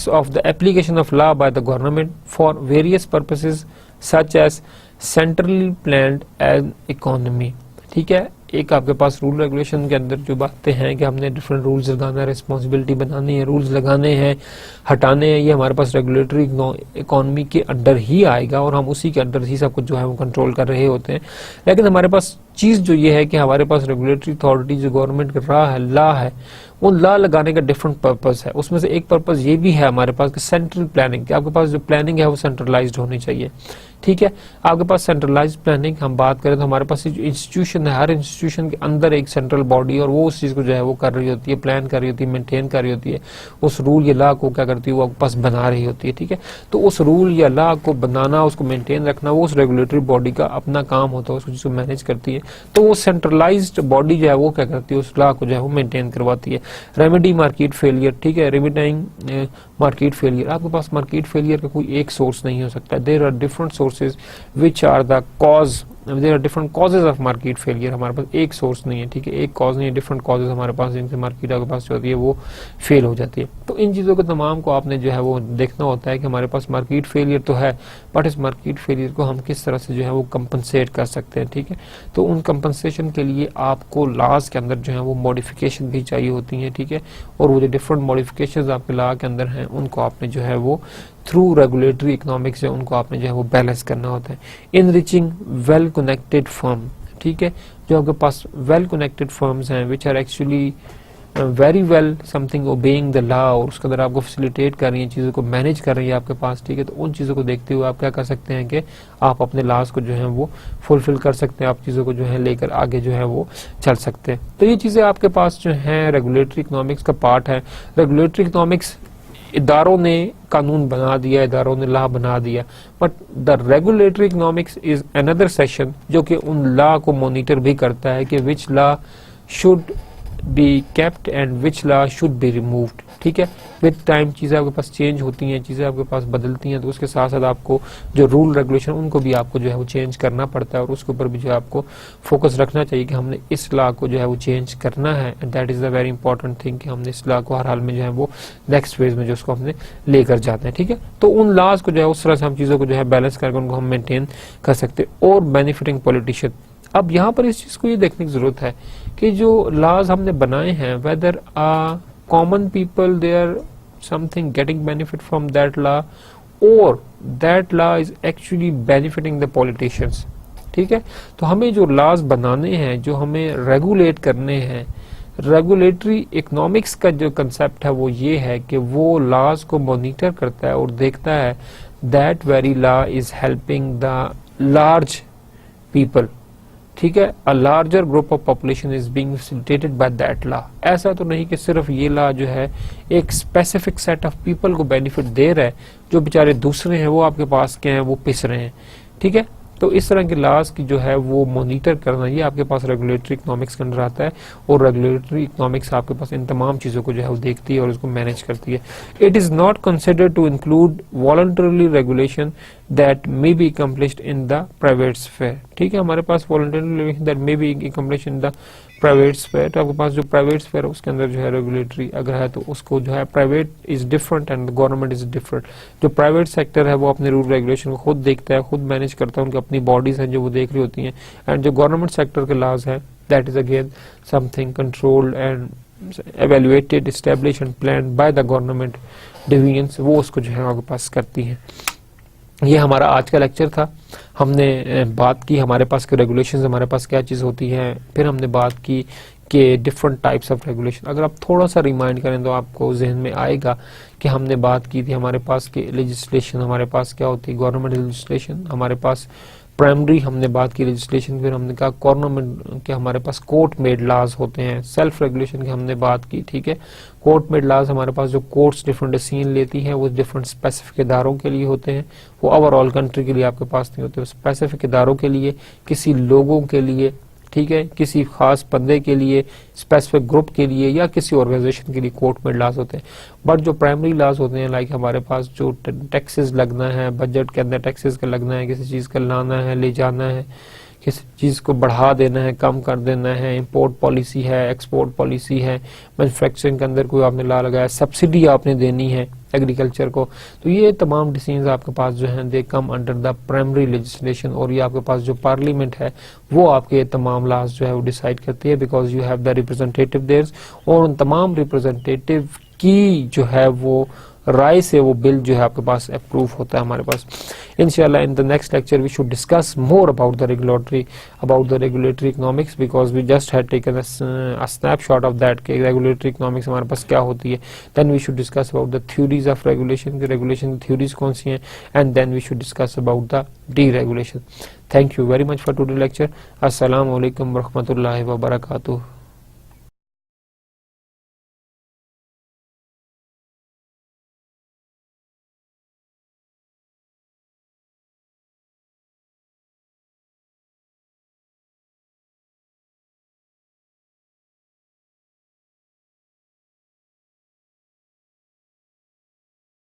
of the application of law by the government for various purposes such as centrally planned and economy, ठीक है। एक आपके पास रूल रेगुलेशन के अंदर जो बातें हैं कि हमने डिफरेंट रूल्स लगाना है, रिस्पॉन्सिबिलिटी बनानी है, रूल्स लगाने हैं, हटाने हैं, ये हमारे पास रेगुलेटरी इकोनॉमी के अंडर ही आएगा और हम उसी के अंडर ही सब कुछ जो है वो कंट्रोल कर रहे होते हैं। लेकिन हमारे पास चीज़ जो ये है कि हमारे पास रेगुलेटरी अथॉरिटी जो गवर्नमेंट का लॉ है वो लॉ लगाने का डिफरेंट पर्पस है। उसमें से एक पर्पस ये भी है हमारे पास कि सेंट्रल प्लानिंग, आपके पास जो प्लानिंग है वो सेंट्रलाइज्ड होनी चाहिए, ठीक है। आपके पास सेंट्रलाइज्ड प्लानिंग हम बात करें तो हमारे पास जो इंस्टीट्यूशन है, हर इंस्टीट्यूशन के अंदर एक सेंट्रल बॉडी और वो उस चीज़ को जो है वो कर रही होती है, प्लान कर रही होती है, मेंटेन कर रही होती है, उस रूल या लॉ को क्या करती है वो आपके पास बना रही होती है, ठीक है। तो उस रूल या लॉ को बनाना, उसको मेंटेन रखना, वो उस रेगुलेटरी बॉडी का अपना काम होता है, उस चीज़ को मैनेज करती है। तो वो सेंट्रलाइज्ड बॉडी जो है वो क्या करती है, उस लॉ को जो है वो मेंटेन करवाती है। रेमेडी मार्केट फेलियर, ठीक है, रेमेडाइंग मार्केट फेलियर, आपके पास मार्केट फेलियर का कोई एक सोर्स नहीं हो सकता, there are different sources which are the cause, there are different causes of market failure, हमारे पास एक सोर्स नहीं है, ठीक है, एक कॉज नहीं है, डिफरेंट कॉजेज हमारे पास जिनसे मार्केट आपके पास जो होती है वो फेल हो जाती है। तो इन चीज़ों को तमाम को आपने जो है वो देखना होता है कि हमारे पास मार्केट फेलियर तो है, बट इस मार्केट फेलियर को हम किस तरह से जो है वो कंपनसेट कर सकते हैं, ठीक है। तो उन कंपनसेशन के लिए आपको लॉज के अंदर जो है वो मॉडिफिकेशन भी चाहिए होती है, ठीक है, और वो जो डिफरेंट मॉडिफिकेशन आपके लॉ के अंदर हैं उनको आपने जो है वो थ्रू रेगुलेटरी इकोनॉमिक्स जो उनको आपने जो है वो बैलेंस करना होता है। इनरिचिंग वेल कनेक्टेड फर्म, ठीक है, जो आपके पास वेल कनेक्टेड फर्म्स हैं which are actually very well something obeying the law, और उसके अंदर आपको फैसिलिटेट कर रही हैं, चीज़ों को मैनेज कर रही है आपके पास, ठीक है। तो उन चीज़ों को देखते हुए आप क्या कर सकते हैं कि आप अपने लॉज को जो है वो फुलफिल कर सकते हैं, आप चीज़ों को जो है लेकर आगे जो है वो चल सकते हैं। तो ये चीज़ें आपके पास जो हैं रेगुलेटरी इकोनॉमिक्स का पार्ट है। रेगुलेटरी इकोनॉमिक्स इदारों ने कानून बना दिया, इदारों ने लॉ बना दिया, but the regulatory economics is another session जो कि उन लॉ को मॉनिटर भी करता है कि which law should be kept and which law should be removed. ठीक है, विद टाइम चीज़ें आपके पास चेंज होती हैं, चीज़ें आपके पास बदलती हैं, तो उसके साथ साथ आपको जो रूल रेगुलेशन उनको भी आपको जो है वो चेंज करना पड़ता है, और उसके ऊपर भी जो है आपको फोकस रखना चाहिए कि हमने इस लॉ को जो है वो चेंज करना है। And that is the very important thing कि हमने इस लॉ को हर हाल में जो है वो नेक्स्ट फेज में जो उसको हमने लेकर जाते हैं। ठीक है, तो उन लॉज को जो है उस तरह से हम चीज़ों को जो है बैलेंस करके उनको हम मेंटेन कर सकते हैं। और बेनिफिटिंग पॉलिटिशियन, अब यहाँ पर इस चीज़ को ये देखने की जरूरत है कि जो लॉज हमने बनाए हैं, whether common people they are something getting benefit from that law और that law is actually benefiting the politicians. ठीक है, तो हमें जो लॉज बनाने हैं, जो हमें रेगुलेट करने हैं, रेगुलेटरी इकोनॉमिक्स का जो कंसेप्ट है वो ये है कि वो लॉज को मॉनिटर करता है और देखता है that very law is helping the large people. ठीक है, a larger group of population is being facilitated by that law. ऐसा तो नहीं कि सिर्फ ये लॉ जो है एक स्पेसिफिक सेट ऑफ पीपल को बेनिफिट दे रहा है, जो बेचारे दूसरे हैं वो आपके पास क्या है वो पिस रहे हैं। ठीक है, तो इस तरह के लॉज की जो है वो मॉनिटर करना ये आपके पास रेगुलेटरी इकोनॉमिक्स के अंदर आता है, और रेगुलेटरी इकोनॉमिक्स आपके पास इन तमाम चीज़ों को जो है वो देखती है और उसको मैनेज करती है। It is not considered to include voluntarily regulation that may be accomplished in the private sphere. ठीक है, हमारे पास voluntary regulation that may be accomplished in the private sphere, तो आपके पास जो प्राइवेट स्फेयर है उसके अंदर जो है रेगुलेटरी अगर है तो उसको जो है private is different and government is different. जो प्राइवेट सेक्टर है वो अपने रूल रेगुलेशन को खुद देखता है, खुद मैनेज करता है, उनकी अपनी बॉडीज हैं जो वो देख रही होती हैं। एंड जो गवर्नमेंट सेक्टर के लॉज है that is again something controlled and evaluated, established and planned by the government divisions, वो उसको जो है आपके पास करती हैं। ये हमारा आज का लेक्चर था। हमने बात की हमारे पास के रेगुलेशंस, हमारे पास क्या चीज़ होती है, फिर हमने बात की कि डिफरेंट टाइप्स ऑफ रेगुलेशन। अगर आप थोड़ा सा रिमाइंड करें तो आपको जहन में आएगा कि हमने बात की थी हमारे पास के लेजिस्लेशन, हमारे पास क्या होती है गवर्नमेंट लेजिस्लेशन, हमारे पास प्राइमरी हमने बात की लेजिस्लेशन, फिर हमने कहा गवर्नमेंट के हमारे पास कोर्ट मेड लॉज होते हैं, सेल्फ रेगुलेशन की हमने बात की। ठीक है, कोर्ट मेड लॉज हमारे पास जो कोर्ट्स डिफरेंट डिसीजन लेती हैं वो डिफरेंट स्पेसिफिक इदारों के लिए होते हैं, वो ओवरऑल कंट्री के लिए आपके पास नहीं होते, स्पेसिफिक इदारों के लिए, किसी लोगों के लिए, ठीक है, किसी खास बंदे के लिए, स्पेसिफिक ग्रुप के लिए या किसी ऑर्गेनाइजेशन के लिए कोर्ट में लॉज होते हैं। बट जो प्राइमरी लॉज होते हैं लाइक हमारे पास जो टैक्सेस लगना है, बजट के अंदर टैक्सेस का लगना है, किसी चीज़ का लाना है, ले जाना है, किसी चीज़ को बढ़ा देना है, कम कर देना है, इंपोर्ट पॉलिसी है, एक्सपोर्ट पॉलिसी है, मैन्युफैक्चरिंग के अंदर कोई आपने लॉ लगाया, सब्सिडी आपने देनी है एग्रीकल्चर को, तो ये तमाम डिसीजंस आपके पास जो हैं they come under the primary legislation. और ये आपके पास जो पार्लियामेंट है वो आपके तमाम लॉज जो है वो डिसाइड करती है, because you have the representative theirs, और उन तमाम रिप्रेजेंटेटिव की जो है वो राय से वो बिल जो है आपके पास अप्रूव होता है हमारे पास। इंशाल्लाह in the next lecture we should discuss more about the regulatory economics, because we just had taken a snapshot of that कि रेगुलेटरी इकोनॉमिक्स हमारे पास क्या होती है। Then we should discuss about the theories of regulation, की regulation की theories कौन सी हैं, and then we should discuss about the deregulation. Thank you very much for today lecture. अस्सलाम वालेकुम रहमतुल्लाहि व बरकातुहू।